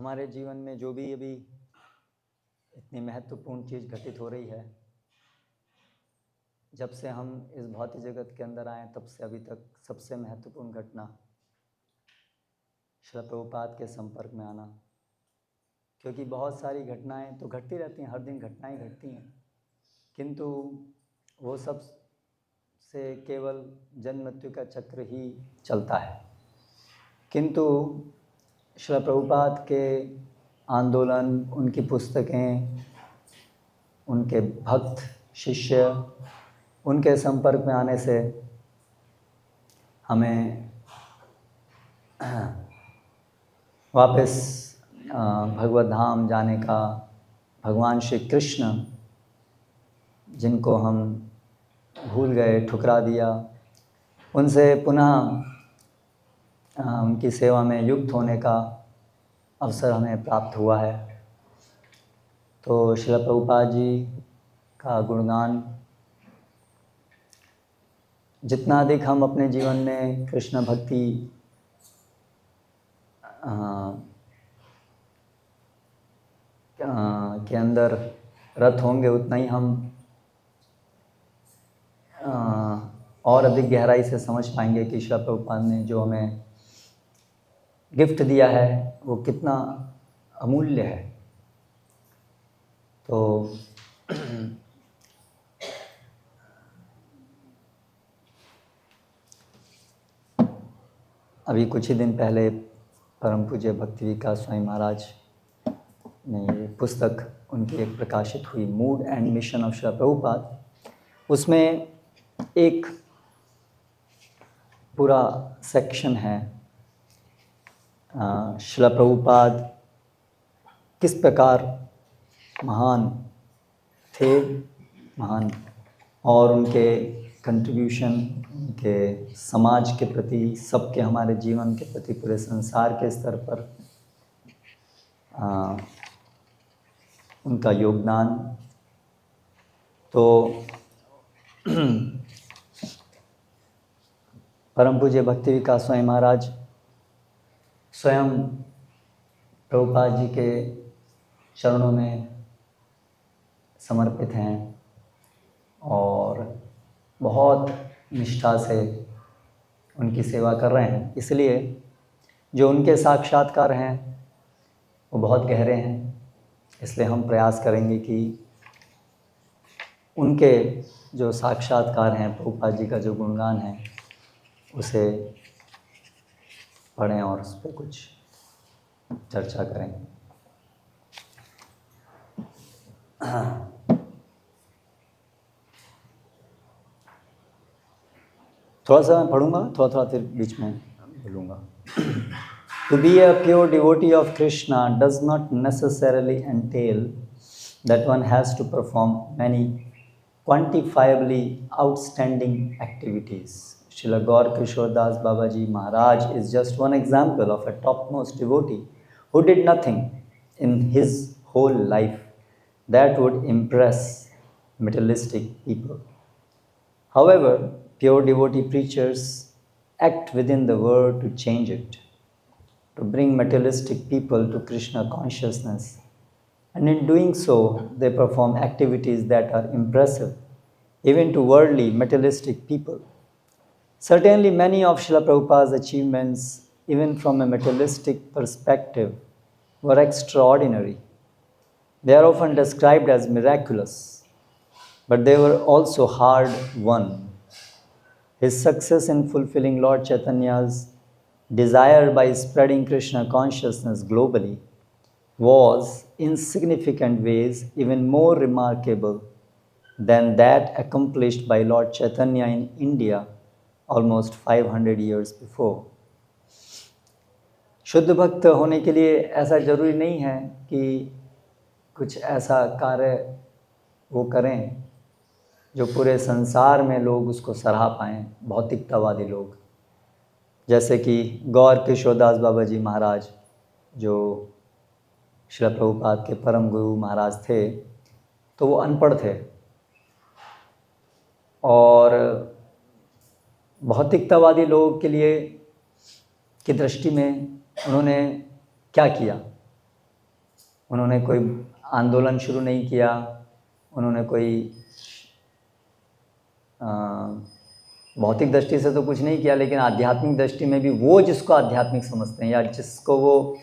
हमारे जीवन में जो भी अभी इतनी महत्वपूर्ण चीज़ घटित हो रही है, जब से हम इस भौतिक जगत के अंदर आए तब से अभी तक सबसे महत्वपूर्ण घटना श्रील प्रभुपाद के संपर्क में आना। क्योंकि बहुत सारी घटनाएं तो घटती रहती हैं, हर दिन घटनाएं घटती हैं, किंतु वो सब से केवल जन्म मृत्यु का चक्र ही चलता है। किंतु श्रील प्रभुपाद के आंदोलन, उनकी पुस्तकें, उनके भक्त शिष्य, उनके संपर्क में आने से हमें वापस भगवत धाम जाने का, भगवान श्री कृष्ण जिनको हम भूल गए, ठुकरा दिया, उनसे पुनः उनकी सेवा में युक्त होने का अवसर हमें प्राप्त हुआ है। तो श्रील प्रभुपाद जी का गुणगान जितना अधिक हम अपने जीवन में कृष्ण भक्ति के अंदर रत होंगे, उतना ही हम और अधिक गहराई से समझ पाएंगे कि श्रील प्रभुपाद ने जो हमें गिफ्ट दिया है वो कितना अमूल्य है। तो अभी कुछ ही दिन पहले परम पूज्य भक्ति विकास स्वामी महाराज ने ये पुस्तक उनकी एक प्रकाशित हुई, mood and mission of Srila Prabhupada, उसमें एक पूरा सेक्शन है श्रील प्रभुपाद किस प्रकार महान थे, महान, और उनके कंट्रीब्यूशन उनके समाज के प्रति, सबके हमारे जीवन के प्रति, पूरे संसार के स्तर पर उनका योगदान। तो परम पूज्य भक्ति विकास स्वामी महाराज स्वयं प्रभुपाद जी के चरणों में समर्पित हैं और बहुत निष्ठा से उनकी सेवा कर रहे हैं। इसलिए जो उनके साक्षात्कार हैं वो बहुत गहरे हैं। इसलिए हम प्रयास करेंगे कि उनके जो साक्षात्कार हैं, प्रभुपाद जी का जो गुणगान है, उसे पढ़ें और उस पर कुछ चर्चा करें। थोड़ा सा मैं पढ़ूंगा, थोड़ा फिर बीच में बोलूँगा। To be a pure devotee of Krishna does not necessarily entail that one has to perform many quantifiably outstanding activities. Srila Gaur Kishore Das Babaji Maharaj is just one example of a topmost devotee who did nothing in his whole life that would impress materialistic people. However, pure devotee preachers act within the world to change it, to bring materialistic people to Krishna consciousness, and in doing so, they perform activities that are impressive even to worldly materialistic people. Certainly, many of Srila Prabhupada's achievements, even from a materialistic perspective, were extraordinary. They are often described as miraculous, but they were also hard-won. His success in fulfilling Lord Chaitanya's desire by spreading Krishna consciousness globally was, in significant ways, even more remarkable than that accomplished by Lord Chaitanya in India almost 500 years before. शुद्ध भक्त होने के लिए ऐसा जरूरी नहीं है कि कुछ ऐसा कार्य वो करें जो पूरे संसार में लोग उसको सराह पाएँ, भौतिकतावादी लोग। जैसे कि गौर किशोरदास बाबा जी महाराज, जो श्रील प्रभुपाद के परम गुरु महाराज थे, तो वो अनपढ़ थे और भौतिकतावादी लोगों के लिए की दृष्टि में उन्होंने क्या किया? उन्होंने कोई आंदोलन शुरू नहीं किया, उन्होंने कोई भौतिक दृष्टि से तो कुछ नहीं किया, लेकिन आध्यात्मिक दृष्टि में भी वो जिसको आध्यात्मिक समझते हैं या जिसको वो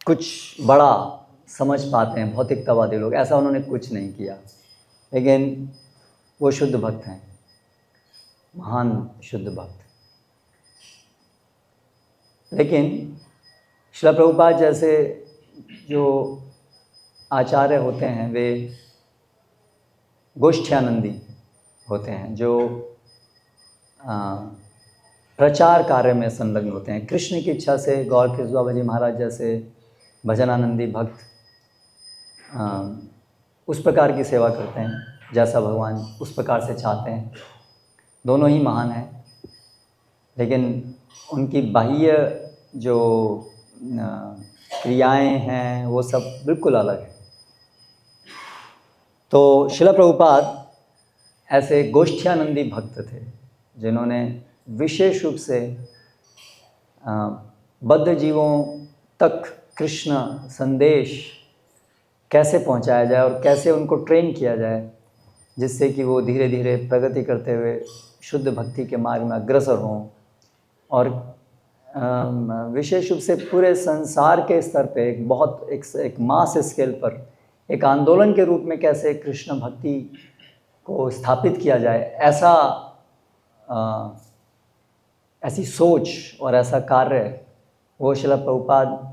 कुछ बड़ा समझ पाते हैं भौतिकतावादी लोग, ऐसा उन्होंने कुछ नहीं किया। लेकिन वो शुद्ध भक्त हैं, महान शुद्ध भक्त। लेकिन श्रील प्रभुपाद जैसे जो आचार्य होते हैं वे गोष्ठ्यानंदी होते हैं, जो प्रचार कार्य में संलग्न होते हैं। कृष्ण की इच्छा से गौर कृष्ण बाबा जी महाराज जैसे भजनानंदी भक्त उस प्रकार की सेवा करते हैं जैसा भगवान उस प्रकार से चाहते हैं। दोनों ही महान हैं, लेकिन उनकी बाह्य जो क्रियाएं हैं वो सब बिल्कुल अलग है। तो श्रील प्रभुपाद ऐसे गोष्ठ्यानंदी भक्त थे जिन्होंने विशेष रूप से बद्ध जीवों तक कृष्ण संदेश कैसे पहुंचाया जाए और कैसे उनको ट्रेन किया जाए, जिससे कि वो धीरे धीरे प्रगति करते हुए शुद्ध भक्ति के मार्ग में अग्रसर हों, और विशेष रूप से पूरे संसार के स्तर पे एक मास स्केल पर एक आंदोलन के रूप में कैसे कृष्ण भक्ति को स्थापित किया जाए, ऐसी सोच और ऐसा कार्य वो श्रील प्रभुपाद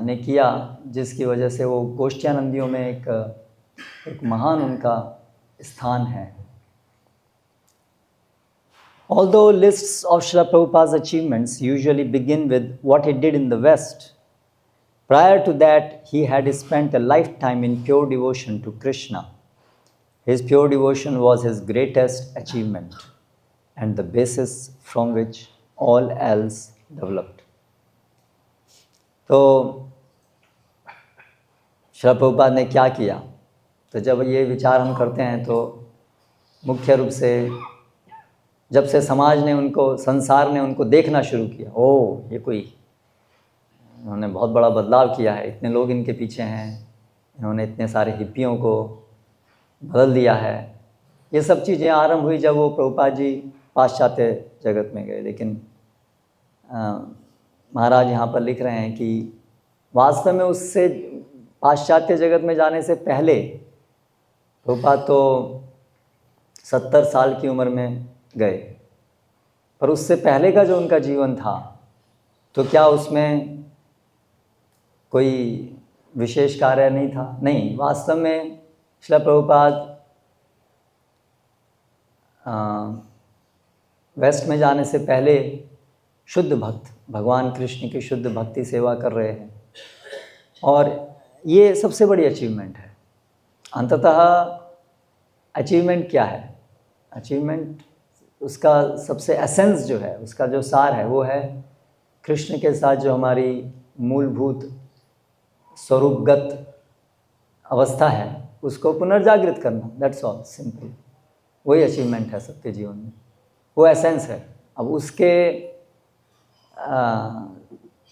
ने किया, जिसकी वजह से वो गोष्ठ्यानंदियों में एक महान उनका स्थान है। Although lists of Srila Prabhupada's achievements usually begin with what he did in the West, prior to that he had spent a lifetime in pure devotion to Krishna. His pure devotion was his greatest achievement and the basis from which all else developed. तो श्रील प्रभुपाद ने क्या किया? तो जब ये विचार हम करते हैं तो मुख्य रूप से जब से समाज ने उनको, संसार ने उनको देखना शुरू किया, ओह ये कोई, इन्होंने बहुत बड़ा बदलाव किया है, इतने लोग इनके पीछे हैं, इन्होंने इतने सारे हिप्पियों को बदल दिया है, ये सब चीज़ें आरंभ हुई जब वो प्रभुपाद जी पाश्चात्य जगत में गए। लेकिन महाराज यहाँ पर लिख रहे हैं कि वास्तव में उससे पाश्चात्य जगत में जाने से पहले प्रभुपाद तो 70 साल की उम्र में गए, पर उससे पहले का जो उनका जीवन था, तो क्या उसमें कोई विशेष कार्य नहीं था? नहीं, वास्तव में श्रील प्रभुपाद वेस्ट में जाने से पहले शुद्ध भक्त, भगवान कृष्ण की शुद्ध भक्ति सेवा कर रहे हैं, और ये सबसे बड़ी अचीवमेंट है। अंततः अचीवमेंट क्या है? अचीवमेंट उसका सबसे एसेंस जो है, उसका जो सार है, वो है कृष्ण के साथ जो हमारी मूलभूत स्वरूपगत अवस्था है उसको पुनर्जागृत करना। That's all, simple. वही अचीवमेंट है सबके जीवन में, वो एसेंस है। अब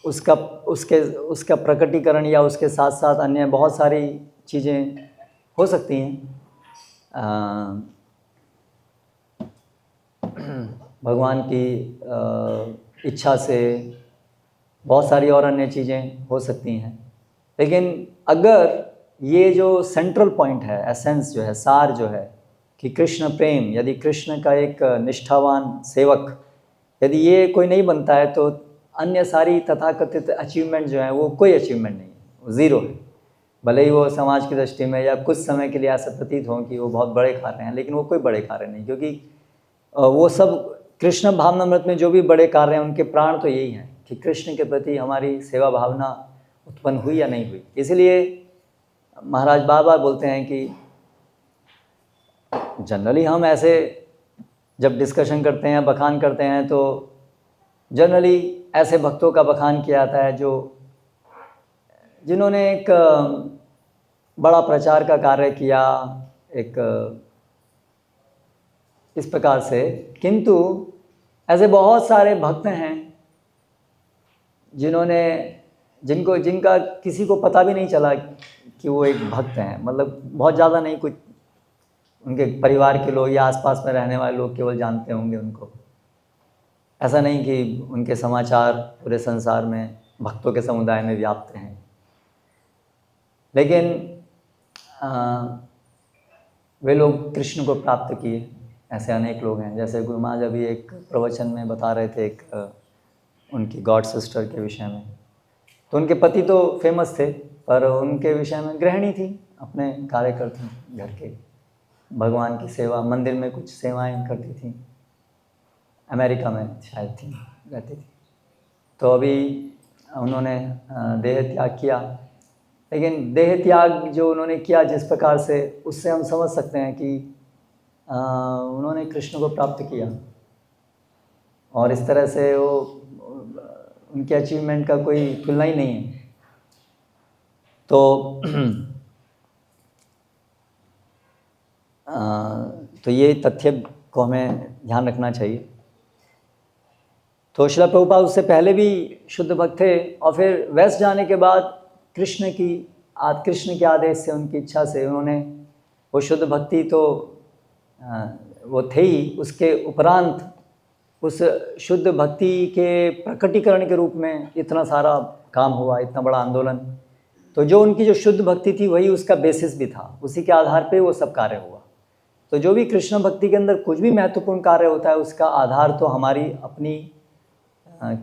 उसका प्रकटीकरण या उसके साथ साथ अन्य बहुत सारी चीज़ें हो सकती हैं। भगवान की इच्छा से बहुत सारी और अन्य चीज़ें हो सकती हैं, लेकिन अगर ये जो सेंट्रल पॉइंट है, एसेंस जो है, सार जो है कि कृष्ण प्रेम, यदि कृष्ण का एक निष्ठावान सेवक यदि ये कोई नहीं बनता है तो अन्य सारी तथाकथित अचीवमेंट जो है वो कोई अचीवमेंट नहीं है, वो ज़ीरो है। भले ही वो समाज की दृष्टि में या कुछ समय के लिए ऐसा प्रतीत हो कि वो बहुत बड़े कार्य हैं, लेकिन वो कोई बड़े कार्य नहीं, क्योंकि वो सब कृष्ण भावनामृत में जो भी बड़े कार्य हैं उनके प्राण तो यही हैं कि कृष्ण के प्रति हमारी सेवा भावना उत्पन्न हुई या नहीं हुई। इसलिए महाराज बार बार बोलते हैं कि जनरली हम ऐसे जब डिस्कशन करते हैं, बखान करते हैं, तो जनरली ऐसे भक्तों का बखान किया जाता है जिन्होंने एक बड़ा प्रचार का कार्य किया, एक इस प्रकार से। किंतु ऐसे बहुत सारे भक्त हैं जिन्होंने जिनका किसी को पता भी नहीं चला कि वो एक भक्त हैं, मतलब बहुत ज़्यादा नहीं, कुछ उनके परिवार के लोग या आसपास में रहने वाले लोग केवल जानते होंगे उनको। ऐसा नहीं कि उनके समाचार पूरे संसार में भक्तों के समुदाय में व्याप्त हैं। लेकिन वे लोग कृष्ण को प्राप्त किए, ऐसे अनेक लोग हैं। जैसे गुरु महाराज अभी एक प्रवचन में बता रहे थे एक उनकी गॉड सिस्टर के विषय में। तो उनके पति तो फेमस थे, पर उनके विषय में गृहिणी थी, अपने कार्य करती घर के, भगवान की सेवा, मंदिर में कुछ सेवाएं करती थी, अमेरिका में शायद थी, रहती थी। तो अभी उन्होंने देह त्याग किया। लेकिन देह त्याग जो उन्होंने किया जिस प्रकार से, उससे हम समझ सकते हैं कि उन्होंने कृष्ण को प्राप्त किया। और इस तरह से वो उनके अचीवमेंट का कोई तुलना ही नहीं है। तो ये तथ्य को हमें ध्यान रखना चाहिए। तो श्रील प्रभुपाद उससे पहले भी शुद्ध भक्त थे, और फिर वेस्ट जाने के बाद कृष्ण के आदेश से, उनकी इच्छा से उन्होंने वो शुद्ध भक्ति तो वो थे ही, उसके उपरांत उस शुद्ध भक्ति के प्रकटीकरण के रूप में इतना सारा काम हुआ, इतना बड़ा आंदोलन। तो जो उनकी जो शुद्ध भक्ति थी वही उसका बेसिस भी था, उसी के आधार पे वो सब कार्य हुआ। तो जो भी कृष्ण भक्ति के अंदर कुछ भी महत्वपूर्ण कार्य होता है, उसका आधार तो हमारी अपनी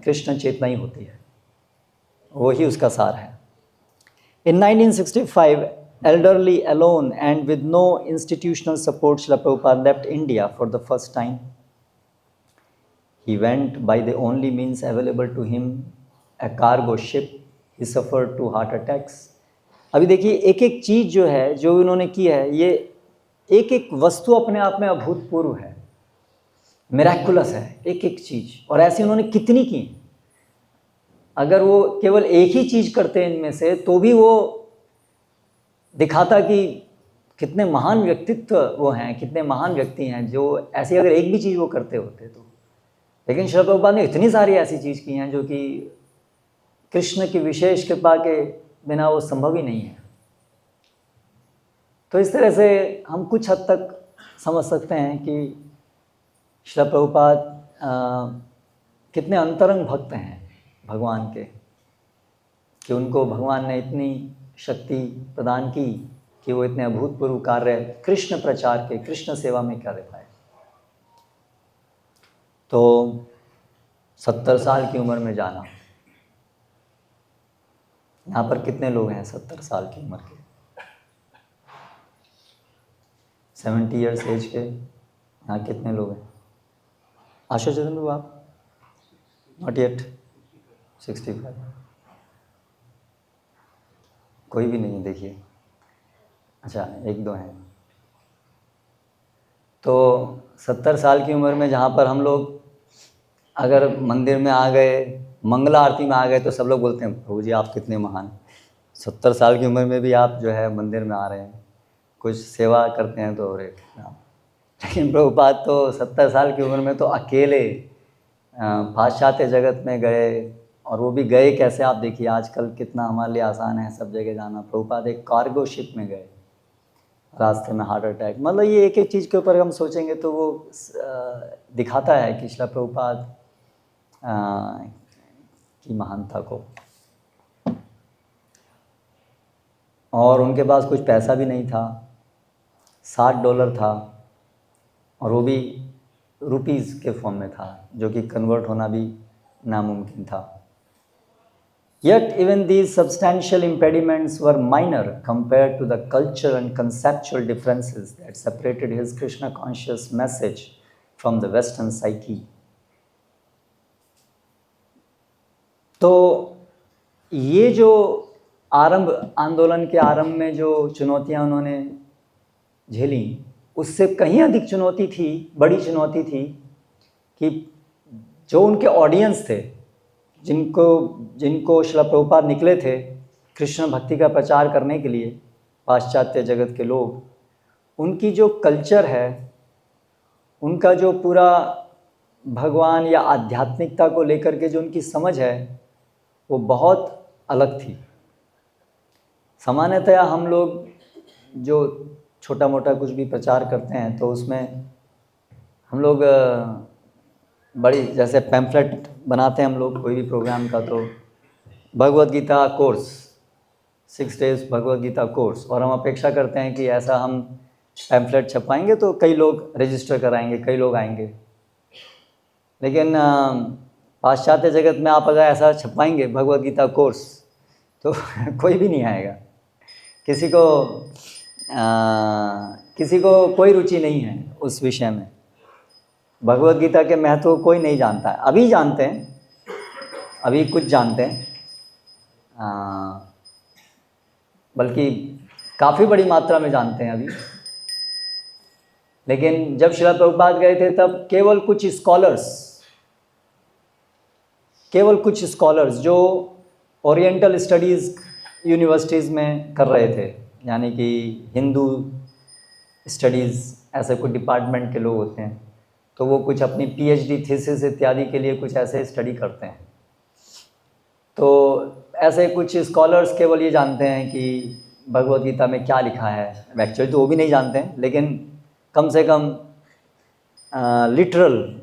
कृष्ण चेतना ही होती है, वही उसका सार है। In 1965, elderly alone and with no institutional support, Srila Prabhupada left India for the first time. He went by the only means available to him, a cargo ship. He suffered 2 heart attacks. अभी देखिए, एक एक चीज़ जो है, जो उन्होंने की है, ये एक एक वस्तु अपने आप में अभूतपूर्व है, मिराकुलस है, एक एक चीज़। और ऐसी उन्होंने कितनी की। अगर वो केवल एक ही चीज़ करते हैं इनमें से, तो भी वो दिखाता कि कितने महान व्यक्तित्व वो हैं, कितने महान व्यक्ति हैं, जो ऐसी अगर एक भी चीज़ वो करते होते तो। लेकिन श्रील प्रभुपाद ने इतनी सारी ऐसी चीज़ की हैं जो कि कृष्ण की विशेष कृपा के बिना वो संभव ही नहीं है। तो इस तरह से हम कुछ हद तक समझ सकते हैं कि श्रील प्रभुपाद कितने अंतरंग भक्त हैं भगवान के, कि उनको भगवान ने इतनी शक्ति प्रदान की कि वो इतने अभूतपूर्व कार्य कृष्ण प्रचार के, कृष्ण सेवा में कर पाए। तो 70 साल की उम्र में जाना, यहाँ पर कितने लोग हैं 70 साल की उम्र के, 70 ईयर्स एज के, यहाँ कितने लोग हैं? आशा चंद्र बाबू, आप? नॉट येट 65, कोई भी नहीं, देखिए। अच्छा, 1-2 हैं। तो 70 साल की उम्र में जहाँ पर हम लोग अगर मंदिर में आ गए, मंगला आरती में आ गए, तो सब लोग बोलते हैं प्रभु जी आप कितने महान, 70 साल की उम्र में भी आप जो है मंदिर में आ रहे हैं, कुछ सेवा करते हैं तो। लेकिन प्रभुपाद तो 70 साल की उम्र में तो अकेले पाश्चात्य जगत में गए, और वो भी गए कैसे, आप देखिए आजकल कितना हमारे लिए आसान है सब जगह जाना। प्रभुपाद एक कार्गो शिप में गए, रास्ते में हार्ट अटैक। मतलब ये एक एक चीज़ के ऊपर हम सोचेंगे तो वो दिखाता है कि श्रील प्रभुपाद की महानता को। और उनके पास कुछ पैसा भी नहीं था, $60 था, और वो भी रुपीज़ के फॉर्म में था, जो कि कन्वर्ट होना भी नामुमकिन था। Yet even these substantial impediments were minor compared to the cultural and conceptual differences that separated his Krishna conscious message from the Western psyche. तो ये जो आंदोलन के आरंभ में जो चुनौतियां उन्होंने झेली, उससे कहीं अधिक चुनौती थी, बड़ी चुनौती थी कि जो उनके ऑडियंस थे, जिनको श्रील प्रभुपाद निकले थे कृष्ण भक्ति का प्रचार करने के लिए, पाश्चात्य जगत के लोग, उनकी जो कल्चर है, उनका जो पूरा भगवान या आध्यात्मिकता को लेकर के जो उनकी समझ है, वो बहुत अलग थी। सामान्यतया हम लोग जो छोटा मोटा कुछ भी प्रचार करते हैं तो उसमें हम लोग बड़ी जैसे पैम्फलेट बनाते हैं हम लोग कोई भी प्रोग्राम का, तो Bhagavad Gita course 6 days Bhagavad Gita course, और हम अपेक्षा करते हैं कि ऐसा हम पैम्फलेट छपाएंगे तो कई लोग रजिस्टर कराएंगे, कई लोग आएंगे। लेकिन पाश्चात्य जगत में आप अगर ऐसा छपाएंगे भगवद गीता कोर्स तो कोई भी नहीं आएगा। किसी को कोई रुचि नहीं है उस विषय में। भगवद गीता के महत्व कोई नहीं जानता है। अभी जानते हैं, अभी कुछ जानते हैं, बल्कि काफ़ी बड़ी मात्रा में जानते हैं अभी। लेकिन जब श्रील प्रभुपाद गए थे तब केवल कुछ स्कॉलर्स जो ओरिएंटल स्टडीज़ यूनिवर्सिटीज़ में कर रहे थे, यानी कि हिंदू स्टडीज़ ऐसे कुछ डिपार्टमेंट के लोग होते हैं, तो वो कुछ अपनी पीएचडी थीसिस इत्यादि के लिए कुछ ऐसे स्टडी करते हैं। तो ऐसे कुछ स्कॉलर्स केवल ये जानते हैं कि भगवद गीता में क्या लिखा है। एक्चुअली तो वो भी नहीं जानते हैं, लेकिन कम से कम लिटरल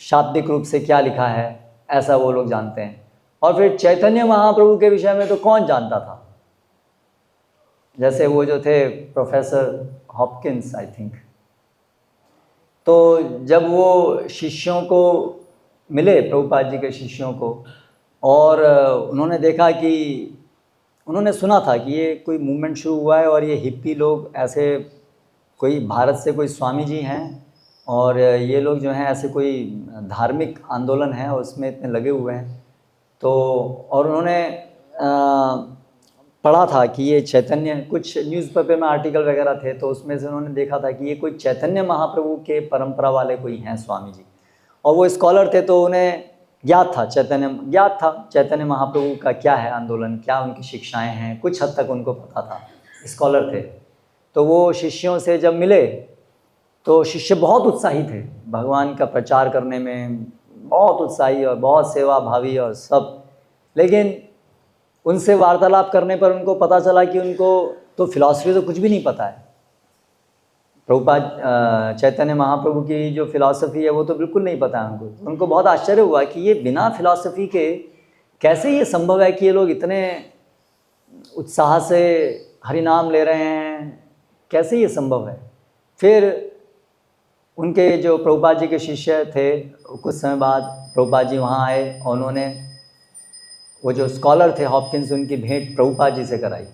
शाब्दिक रूप से क्या लिखा है ऐसा वो लोग जानते हैं। और फिर चैतन्य महाप्रभु के विषय में तो कौन जानता था। जैसे वो जो थे प्रोफेसर हॉपकिंस आई थिंक, तो जब वो शिष्यों को मिले, प्रभुपाद जी के शिष्यों को, और उन्होंने देखा कि उन्होंने सुना था कि ये कोई मूवमेंट शुरू हुआ है और ये हिप्पी लोग ऐसे कोई भारत से कोई स्वामी जी हैं और ये लोग जो हैं ऐसे कोई धार्मिक आंदोलन है और उसमें इतने लगे हुए हैं। तो और उन्होंने पढ़ा था कि ये चैतन्य, कुछ न्यूज़पेपर में आर्टिकल वगैरह थे, तो उसमें से उन्होंने देखा था कि ये कोई चैतन्य महाप्रभु के परंपरा वाले कोई हैं स्वामी जी, और वो स्कॉलर थे, तो उन्हें ज्ञात था चैतन्य महाप्रभु का क्या है आंदोलन, क्या उनकी शिक्षाएं हैं, कुछ हद तक उनको पता था, स्कॉलर थे। तो वो शिष्यों से जब मिले तो शिष्य बहुत उत्साही थे भगवान का प्रचार करने में, बहुत उत्साही और बहुत सेवा भावी और सब। लेकिन उनसे वार्तालाप करने पर उनको पता चला कि उनको तो फिलॉसफी तो कुछ भी नहीं पता है। प्रभुपाद चैतन्य महाप्रभु की जो फिलॉसफी है वो तो बिल्कुल नहीं पता है उनको। उनको बहुत आश्चर्य हुआ कि ये बिना फिलॉसफी के कैसे ये संभव है कि ये लोग इतने उत्साह से हरि नाम ले रहे हैं, कैसे ये संभव है। फिर उनके जो प्रभुपाद जी के शिष्य थे, कुछ समय बाद प्रभुपाद जी वहाँ आए और उन्होंने वो जो स्कॉलर थे हॉपकिंस, उनकी भेंट प्रभुपाद जी से कराई।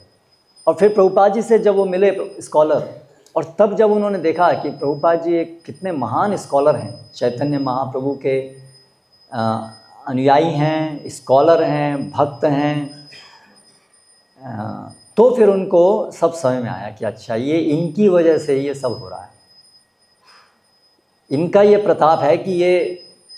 और फिर प्रभुपाद जी से जब वो मिले स्कॉलर, और तब जब उन्होंने देखा कि प्रभुपाद जी एक कितने महान स्कॉलर हैं, चैतन्य महाप्रभु के अनुयायी हैं, स्कॉलर हैं, भक्त हैं, तो फिर उनको सब समझ में आया कि अच्छा ये इनकी वजह से ये सब हो रहा है। इनका ये प्रताप है कि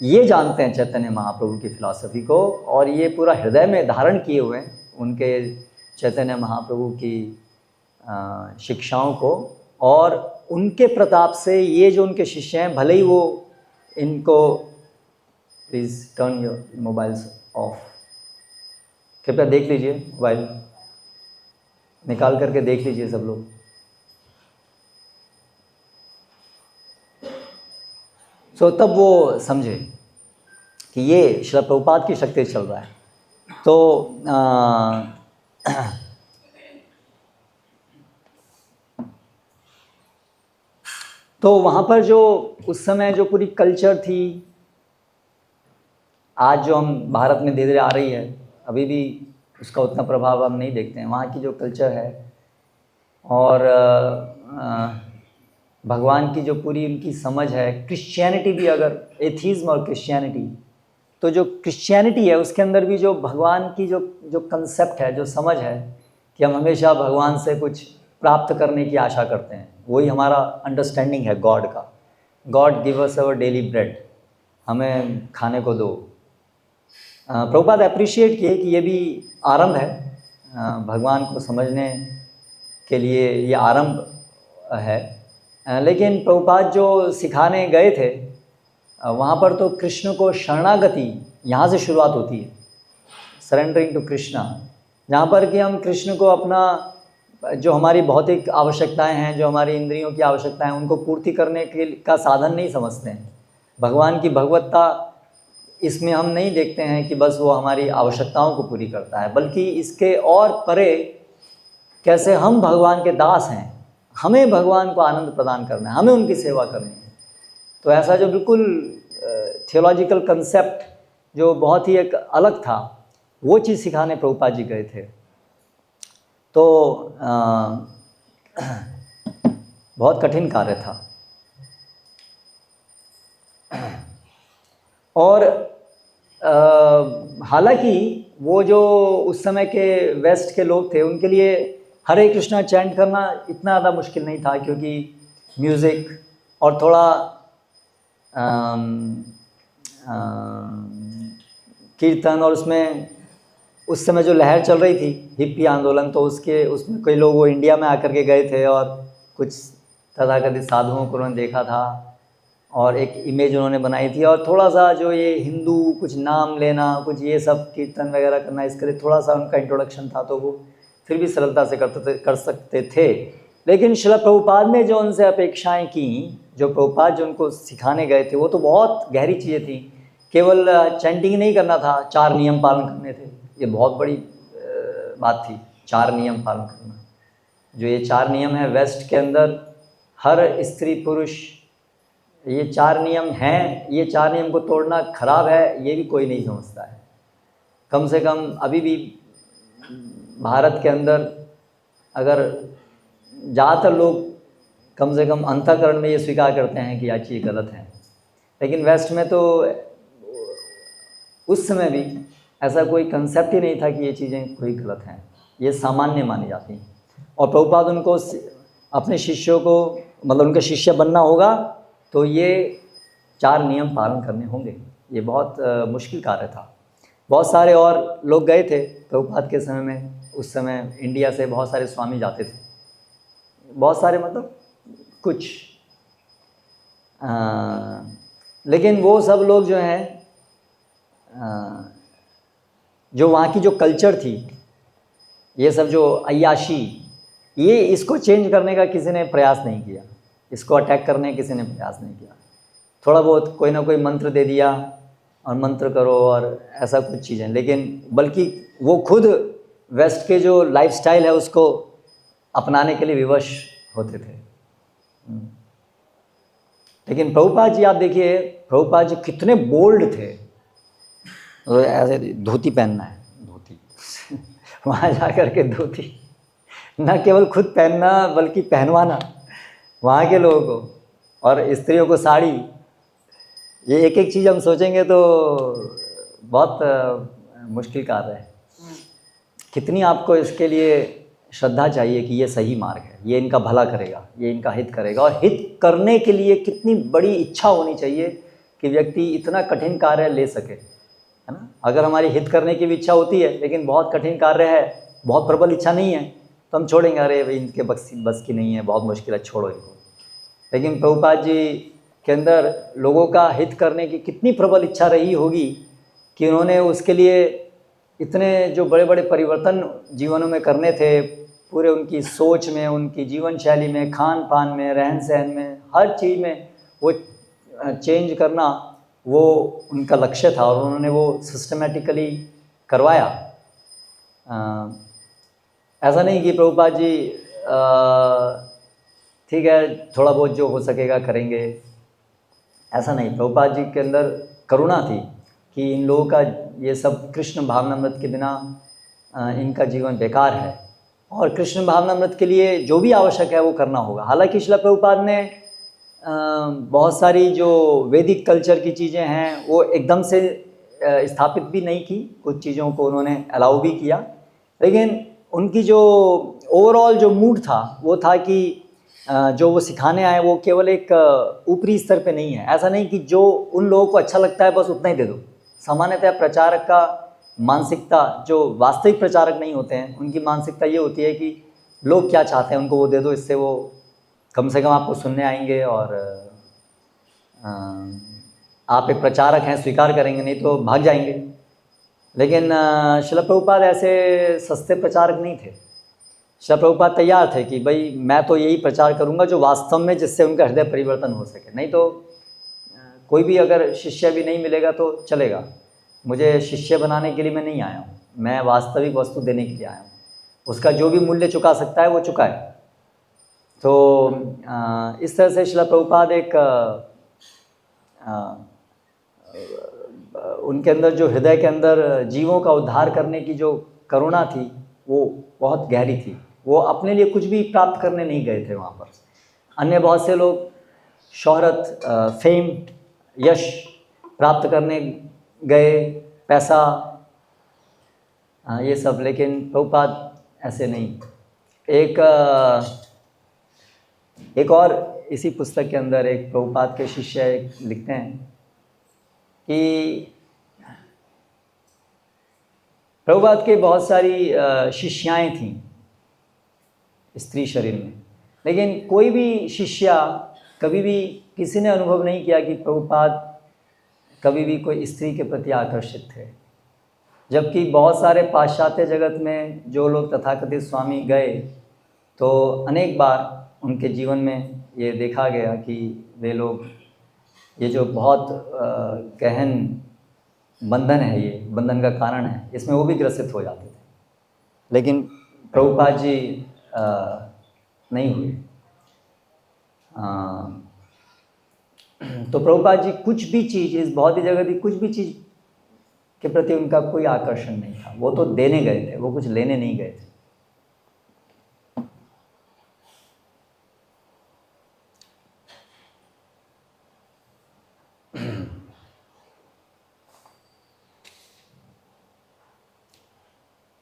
ये जानते हैं चैतन्य महाप्रभु की फिलॉसफी को, और ये पूरा हृदय में धारण किए हुए हैं उनके चैतन्य महाप्रभु की शिक्षाओं को, और उनके प्रताप से ये जो उनके शिष्य हैं, भले ही वो इनको, please turn your mobiles of, कृपया देख लीजिए, मोबाइल निकाल करके देख लीजिए सब लोग। सो तब वो समझे कि ये श्रील प्रभुपाद की शक्ति चल रहा है। तो वहाँ पर जो उस समय जो पूरी कल्चर थी, आज जो हम भारत में धीरे धीरे आ रही है, अभी भी उसका उतना प्रभाव हम नहीं देखते हैं। वहाँ की जो कल्चर है और भगवान की जो पूरी उनकी समझ है, क्रिश्चियनिटी भी, अगर एथीज़्म और क्रिश्चियनिटी, तो जो क्रिश्चियनिटी है उसके अंदर भी जो भगवान की जो कंसेप्ट है, जो समझ है कि हम हमेशा भगवान से कुछ प्राप्त करने की आशा करते हैं, वही हमारा अंडरस्टैंडिंग है गॉड का। God give us our daily bread, हमें खाने को दो। प्रभुपाद अप्रिशिएट किए कि ये भी आरंभ है, भगवान को समझने के लिए ये आरंभ है। लेकिन प्रभुपाद जो सिखाने गए थे वहाँ पर तो कृष्ण को शरणागति यहाँ से शुरुआत होती है। सरेंडरिंग टू कृष्णा, जहाँ पर कि हम कृष्ण को अपना जो हमारी भौतिक आवश्यकताएं हैं, जो हमारी इंद्रियों की आवश्यकताएं हैं, उनको पूर्ति करने के का साधन नहीं समझते हैं। भगवान की भगवत्ता इसमें हम नहीं देखते हैं कि बस वो हमारी आवश्यकताओं को पूरी करता है, बल्कि इसके और परे कैसे हम भगवान के दास हैं, हमें भगवान को आनंद प्रदान करना है, हमें उनकी सेवा करनी है। तो ऐसा जो बिल्कुल थियोलॉजिकल कंसेप्ट जो बहुत ही एक अलग था, वो चीज़ सिखाने प्रभुपाद जी गए थे। तो बहुत कठिन कार्य था। और हालांकि वो जो उस समय के वेस्ट के लोग थे, उनके लिए हरे कृष्णा चैंट करना इतना ज़्यादा मुश्किल नहीं था, क्योंकि म्यूज़िक और थोड़ा कीर्तन, और उसमें उस समय जो लहर चल रही थी हिप्पी आंदोलन, तो उसमें कई लोग वो इंडिया में आकर के गए थे और कुछ तथाकथित साधुओं को उन्होंने देखा था और एक इमेज उन्होंने बनाई थी। और थोड़ा सा जो ये हिंदू कुछ नाम लेना, कुछ ये सब कीर्तन वगैरह करना, इसके लिए थोड़ा सा उनका इंट्रोडक्शन था, तो वो फिर भी सरलता से कर सकते थे। लेकिन श्रील प्रभुपाद ने जो उनसे अपेक्षाएं की, जो प्रभुपाद जो उनको सिखाने गए थे, वो तो बहुत गहरी चीज़ें थी। केवल चैंटिंग नहीं करना था, 4 नियम पालन करने थे। ये बहुत बड़ी बात थी, 4 नियम पालन करना। जो ये 4 नियम है वेस्ट के अंदर, हर स्त्री पुरुष ये 4 नियम हैं, ये 4 नियम को तोड़ना खराब है, ये भी कोई नहीं समझता है। कम से कम अभी भी भारत के अंदर अगर ज़्यादातर लोग कम से कम अंतःकरण में ये स्वीकार करते हैं कि यह चीज़ गलत है, लेकिन वेस्ट में तो उस समय भी ऐसा कोई कंसेप्ट ही नहीं था कि ये चीज़ें कोई गलत हैं, ये सामान्य मानी जाती हैं। और प्रभुपाद उनको अपने शिष्यों को, मतलब उनका शिष्य बनना होगा तो ये 4 नियम पालन करने होंगे। ये बहुत मुश्किल कार्य था। बहुत सारे और लोग गए थे प्रभुपाद के समय में। उस समय इंडिया से बहुत सारे स्वामी जाते थे, बहुत सारे, मतलब कुछ, लेकिन वो सब लोग जो हैं, जो वहाँ की जो कल्चर थी, ये सब जो अय्याशी, ये इसको चेंज करने का किसी ने प्रयास नहीं किया, इसको अटैक करने का किसी ने प्रयास नहीं किया। थोड़ा बहुत कोई ना कोई मंत्र दे दिया और मंत्र करो और ऐसा कुछ चीज़ें, लेकिन बल्कि वो खुद वेस्ट के जो लाइफस्टाइल है उसको अपनाने के लिए विवश होते थे। लेकिन प्रभुपाद जी, आप देखिए प्रभुपाद जी कितने बोल्ड थे। ऐसे धोती पहनना है, धोती वहाँ जा कर के धोती, न केवल खुद पहनना बल्कि पहनवाना वहाँ के लोगों को, और स्त्रियों को साड़ी। ये एक एक चीज़ हम सोचेंगे तो बहुत मुश्किल कार्य है। कितनी आपको इसके लिए श्रद्धा चाहिए कि ये सही मार्ग है, ये इनका भला करेगा, ये इनका हित करेगा, और हित करने के लिए कितनी बड़ी इच्छा होनी चाहिए कि व्यक्ति इतना कठिन कार्य ले सके, है ना। अगर हमारी हित करने की भी इच्छा होती है लेकिन बहुत कठिन कार्य है, बहुत प्रबल इच्छा नहीं है, तो हम छोड़ेंगे, अरे भाई इनके बस की नहीं है, बहुत मुश्किल है, छोड़ो इनको। लेकिन प्रभुपाद जी के अंदर लोगों का हित करने की कितनी प्रबल इच्छा रही होगी कि उन्होंने उसके लिए इतने जो बड़े बड़े परिवर्तन जीवनों में करने थे, पूरे उनकी सोच में, उनकी जीवन शैली में, खान पान में, रहन सहन में, हर चीज़ में वो चेंज करना, वो उनका लक्ष्य था और उन्होंने वो सिस्टमेटिकली करवाया। ऐसा नहीं कि प्रभुपाद जी ठीक है थोड़ा बहुत जो हो सकेगा करेंगे, ऐसा नहीं। प्रभुपाद जी के अंदर करुणा थी कि इन लोगों का ये सब कृष्ण भावनामृत के बिना इनका जीवन बेकार है, और कृष्ण भावनामृत के लिए जो भी आवश्यक है वो करना होगा। हालांकि श्रील प्रभुपाद ने बहुत सारी जो वैदिक कल्चर की चीज़ें हैं वो एकदम से स्थापित भी नहीं की, कुछ चीज़ों को उन्होंने अलाउ भी किया, लेकिन उनकी जो ओवरऑल जो मूड था वो था कि जो वो सिखाने आए वो केवल एक ऊपरी स्तर पे नहीं है। ऐसा नहीं कि जो उन लोगों को अच्छा लगता है बस उतना ही दे दो। सामान्यतः प्रचारक का मानसिकता, जो वास्तविक प्रचारक नहीं होते हैं, उनकी मानसिकता ये होती है कि लोग क्या चाहते हैं उनको वो दे दो, इससे वो कम से कम आपको सुनने आएंगे और आप एक प्रचारक हैं स्वीकार करेंगे, नहीं तो भाग जाएंगे। लेकिन शिला प्रभुपाद ऐसे सस्ते प्रचारक नहीं थे। शिला प्रभुपाद तैयार थे कि भाई मैं तो यही प्रचार करूंगा जो वास्तव में जिससे उनका हृदय परिवर्तन हो सके, नहीं तो कोई भी अगर शिष्य भी नहीं मिलेगा तो चलेगा। मुझे शिष्य बनाने के लिए मैं नहीं आया हूँ, मैं वास्तविक वस्तु देने के लिए आया हूँ। उसका जो भी मूल्य चुका सकता है वो चुकाए। तो इस तरह से शिला प्रभुपाद एक उनके अंदर जो हृदय के अंदर जीवों का उद्धार करने की जो करुणा थी वो बहुत गहरी थी। वो अपने लिए कुछ भी प्राप्त करने नहीं गए थे वहाँ पर। अन्य बहुत से लोग शोहरत, फेम, यश प्राप्त करने गए, पैसा, ये सब, लेकिन प्रभुपाद ऐसे नहीं। एक और इसी पुस्तक के अंदर एक प्रभुपाद के शिष्य लिखते हैं कि प्रभुपाद के बहुत सारी शिष्याएं थीं स्त्री शरीर में, लेकिन कोई भी शिष्या कभी भी किसी ने अनुभव नहीं किया कि प्रभुपाद कभी भी कोई स्त्री के प्रति आकर्षित थे। जबकि बहुत सारे पाश्चात्य जगत में जो लोग तथाकथित स्वामी गए तो अनेक बार उनके जीवन में ये देखा गया कि वे लोग, ये जो बहुत गहन बंधन है, ये बंधन का कारण है, इसमें वो भी ग्रसित हो जाते थे। लेकिन प्रभुपाद जी नहीं हुए। तो प्रभुपाद जी कुछ भी चीज़, इस भौतिक जगत की कुछ भी चीज़ के प्रति उनका कोई आकर्षण नहीं था। वो तो देने गए थे, वो कुछ लेने नहीं गए थे।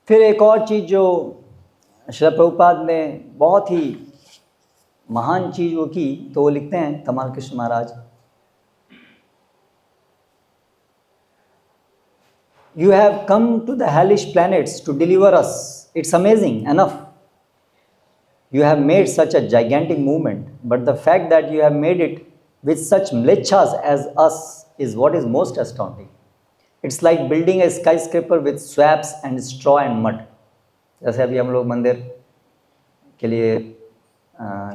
फिर एक और चीज़ जो श्रील प्रभुपाद ने बहुत ही महान चीज़ वो की, तो वो लिखते हैं तमाल कृष्ण महाराज, You have come to the hellish planets to deliver us. It's amazing enough. You have made such a gigantic movement, but the fact that you have made it with such mlechas as us is what is most astounding. It's like building a skyscraper with swabs and straw and mud. जैसे अभी हम लोग मंदिर के लिए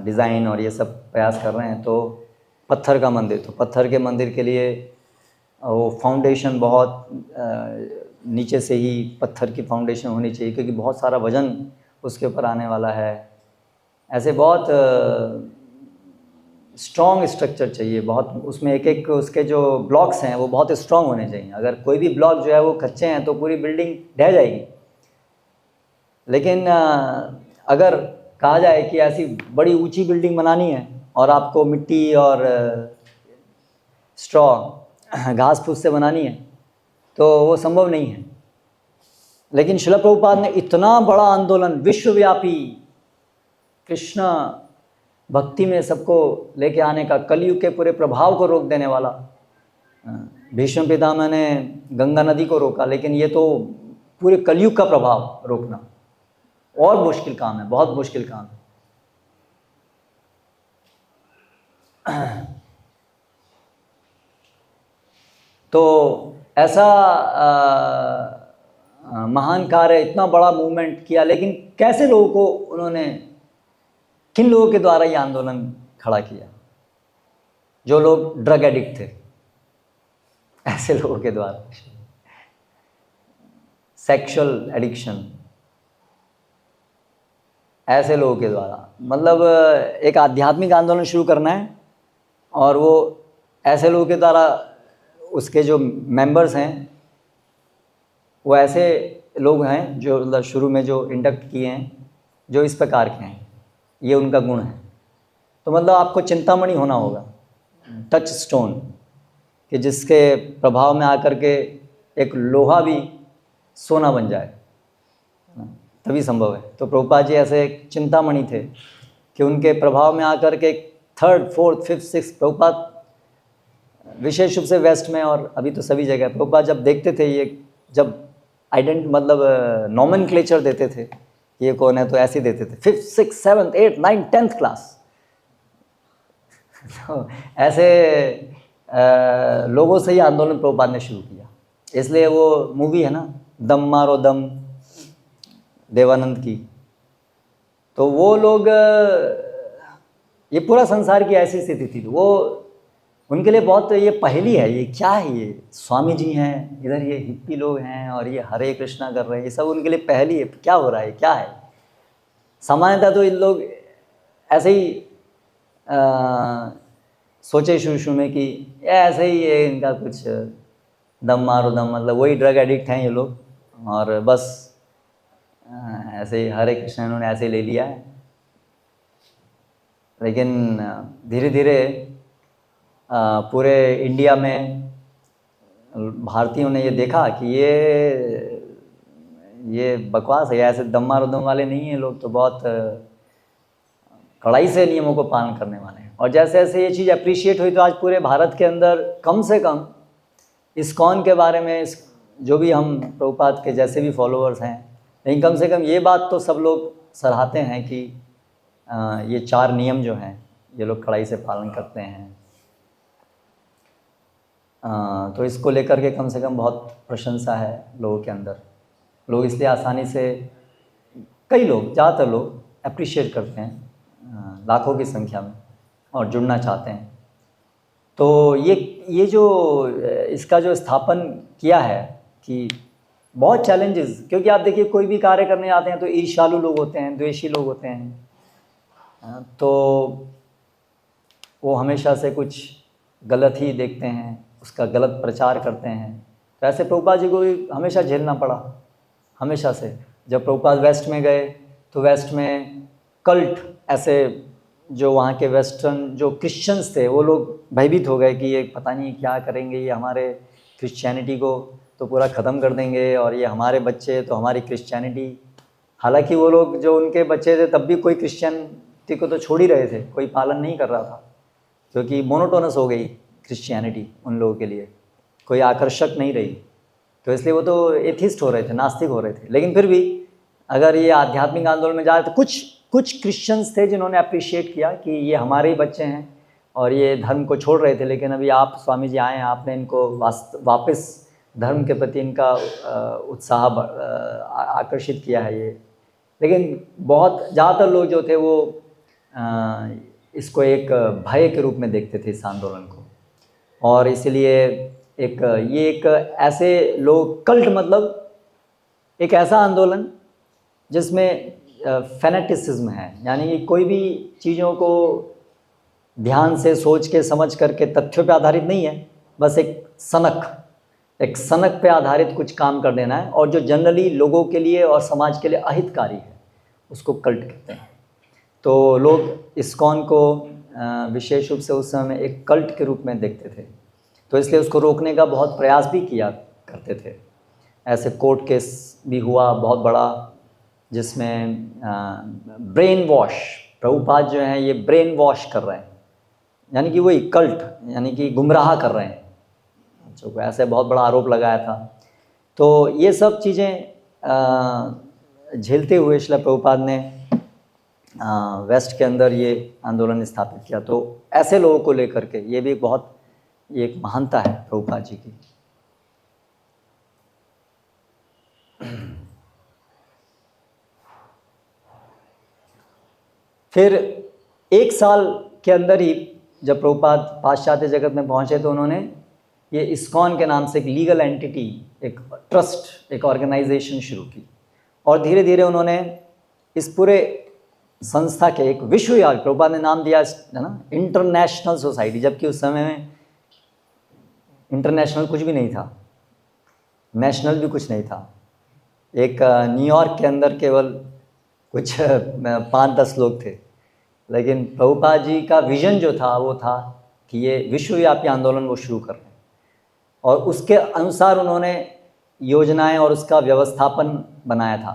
design और ये सब प्रयास कर रहे हैं, तो पत्थर का मंदिर, तो पत्थर के मंदिर के लिए वो फाउंडेशन बहुत नीचे से ही पत्थर की फाउंडेशन होनी चाहिए, क्योंकि बहुत सारा वज़न उसके ऊपर आने वाला है। ऐसे बहुत स्ट्रॉन्ग स्ट्रक्चर चाहिए, बहुत उसमें एक एक उसके जो ब्लॉक्स हैं वो बहुत स्ट्रॉन्ग होने चाहिए। अगर कोई भी ब्लॉक जो है वो कच्चे हैं तो पूरी बिल्डिंग ढह जाएगी। लेकिन अगर कहा जाए कि ऐसी बड़ी ऊंची बिल्डिंग बनानी है और आपको मिट्टी और स्ट्रॉ, घास फूस से बनानी है, तो वो संभव नहीं है। लेकिन श्रील प्रभुपाद ने इतना बड़ा आंदोलन, विश्वव्यापी कृष्ण भक्ति में सबको लेके आने का, कलयुग के पूरे प्रभाव को रोक देने वाला, भीष्म पितामह ने गंगा नदी को रोका, लेकिन ये तो पूरे कलयुग का प्रभाव रोकना और मुश्किल काम है, बहुत मुश्किल काम है। तो ऐसा महान कार्य, इतना बड़ा मूवमेंट किया, लेकिन कैसे लोगों को उन्होंने, किन लोगों के द्वारा ये आंदोलन खड़ा किया? जो लोग ड्रग एडिक्ट थे, ऐसे लोगों के द्वारा, सेक्सुअल एडिक्शन, ऐसे लोगों के द्वारा। मतलब एक आध्यात्मिक आंदोलन शुरू करना है और वो ऐसे लोगों के द्वारा, उसके जो मेंबर्स हैं वो ऐसे लोग हैं जो मतलब शुरू में जो इंडक्ट किए हैं, जो इस प्रकार के हैं, ये उनका गुण है। तो मतलब आपको चिंतामणि होना होगा, टच स्टोन, कि जिसके प्रभाव में आकर के एक लोहा भी सोना बन जाए, तभी संभव है। तो प्रभुपाद जी ऐसे एक चिंतामणि थे कि उनके प्रभाव में आकर के 3rd, 4th, 5th, 6th, Prabhupada विशेष रूप से वेस्ट में और अभी तो सभी जगह, प्रभुपाद जब देखते थे, ये जब मतलब नॉमेनक्लेचर देते थे, ये कौन है, तो ऐसे देते थे 5th, 6th, 7th, 8th, 9th, 10th class. तो ऐसे लोगों से ही आंदोलन प्रभुपाद ने शुरू किया। इसलिए वो मूवी है ना, दम मारो दम, देवानंद की। तो वो लोग, ये पूरा संसार की ऐसी स्थिति थी, वो उनके लिए बहुत ये पहेली है, ये क्या है, ये स्वामी जी हैं, इधर ये हिप्पी लोग हैं और ये हरे कृष्णा कर रहे हैं, ये सब उनके लिए पहेली है, क्या हो रहा है, क्या है। सामान्यतः तो इन लोग ऐसे ही सोचे शुरू में कि ऐसे ही ये इनका कुछ दम मारो दम, मतलब वही ड्रग एडिक्ट हैं ये लोग, और बस ऐसे ही हरे कृष्ण इन्होंने ऐसे ले लिया है। लेकिन धीरे धीरे पूरे इंडिया में भारतीयों ने ये देखा कि ये बकवास है, ऐसे दम मारो दम वाले नहीं हैं लोग, तो बहुत कड़ाई से नियमों को पालन करने वाले हैं। और जैसे जैसे ये चीज़ अप्रिशिएट हुई तो आज पूरे भारत के अंदर कम से कम इस्कॉन के बारे में, जो भी हम प्रभुपाद के जैसे भी फॉलोअर्स हैं, लेकिन कम से कम ये बात तो सब लोग सराहते हैं कि ये 4 नियम जो हैं ये लोग कड़ाई से पालन करते हैं। तो इसको लेकर के कम से कम बहुत प्रशंसा है लोगों के अंदर। लोग इसलिए आसानी से, कई लोग, ज़्यादातर लोग अप्रिशिएट करते हैं, लाखों की संख्या में, और जुड़ना चाहते हैं। तो ये जो इसका जो स्थापन किया है कि बहुत चैलेंजेस, क्योंकि आप देखिए कोई भी कार्य करने आते हैं तो ईर्ष्यालु लोग होते हैं, द्वेषी लोग होते हैं, तो वो हमेशा से कुछ गलत ही देखते हैं, उसका गलत प्रचार करते हैं। तो ऐसे प्रभुपाद जी को भी हमेशा झेलना पड़ा, हमेशा से। जब प्रभुपाद वेस्ट में गए तो वेस्ट में कल्ट, ऐसे जो वहाँ के वेस्टर्न जो क्रिश्चियंस थे वो लोग भयभीत हो गए कि ये पता नहीं क्या करेंगे, ये हमारे क्रिश्चियनिटी को तो पूरा ख़त्म कर देंगे, और ये हमारे बच्चे तो हमारी क्रिश्चियनिटी। हालांकि वो लोग जो उनके बच्चे थे तब भी कोई क्रिश्चियनिटी को तो छोड़ ही रहे थे, कोई पालन नहीं कर रहा था, क्योंकि मोनोटोनस हो गई क्रिश्चियनिटी उन लोगों के लिए, कोई आकर्षक नहीं रही। तो इसलिए वो तो एथिस्ट हो रहे थे, नास्तिक हो रहे थे। लेकिन फिर भी अगर ये आध्यात्मिक आंदोलन में जाए तो कुछ क्रिश्चियंस थे जिन्होंने अप्रिशिएट किया कि ये हमारे ही बच्चे हैं और ये धर्म को छोड़ रहे थे, लेकिन अभी आप स्वामी जी आए हैं, आपने इनको वापस धर्म के प्रति इनका उत्साह आकर्षित किया है ये। लेकिन बहुत ज़्यादातर लोग जो थे वो इसको एक भय के रूप में देखते थे, इस आंदोलन को। और इसलिए एक ऐसे लोग, कल्ट मतलब एक ऐसा आंदोलन जिसमें फैनेटिसिज्म है, यानी कि कोई भी चीज़ों को ध्यान से सोच के समझ करके तथ्यों पे आधारित नहीं है, बस एक सनक पे आधारित कुछ काम कर देना है, और जो जनरली लोगों के लिए और समाज के लिए अहितकारी है उसको कल्ट कहते हैं। तो लोग इस्कॉन को विशेष रूप से उस समय में एक कल्ट के रूप में देखते थे, तो इसलिए उसको रोकने का बहुत प्रयास भी किया करते थे। ऐसे कोर्ट केस भी हुआ बहुत बड़ा, जिसमें ब्रेन वॉश, प्रभुपाद जो हैं ये ब्रेन वॉश कर रहे हैं, यानी कि वही कल्ट, यानी कि गुमराह कर रहे हैं बच्चों को, ऐसे बहुत बड़ा आरोप लगाया था। तो ये सब चीज़ें झेलते हुए श्रील प्रभुपाद ने वेस्ट के अंदर ये आंदोलन स्थापित किया। तो ऐसे लोगों को लेकर के ये भी ये एक महानता है प्रभुपाद जी की। फिर 1 साल के अंदर ही जब प्रभुपाद पाश्चात्य जगत में पहुंचे तो उन्होंने ये इस्कॉन के नाम से एक लीगल एंटिटी, एक ट्रस्ट, एक ऑर्गेनाइजेशन शुरू की, और धीरे धीरे उन्होंने इस पूरे संस्था के एक विश्वव्यापी, प्रभुपाद ने नाम दिया है ना, इंटरनेशनल सोसाइटी, जबकि उस समय में इंटरनेशनल कुछ भी नहीं था, नेशनल भी कुछ नहीं था। एक न्यूयॉर्क के अंदर केवल कुछ 5-10 लोग थे, लेकिन प्रभुपाद जी का विज़न जो था वो था कि ये विश्वव्यापी आंदोलन वो शुरू कर रहे हैं, और उसके अनुसार उन्होंने योजनाएं और उसका व्यवस्थापन बनाया था।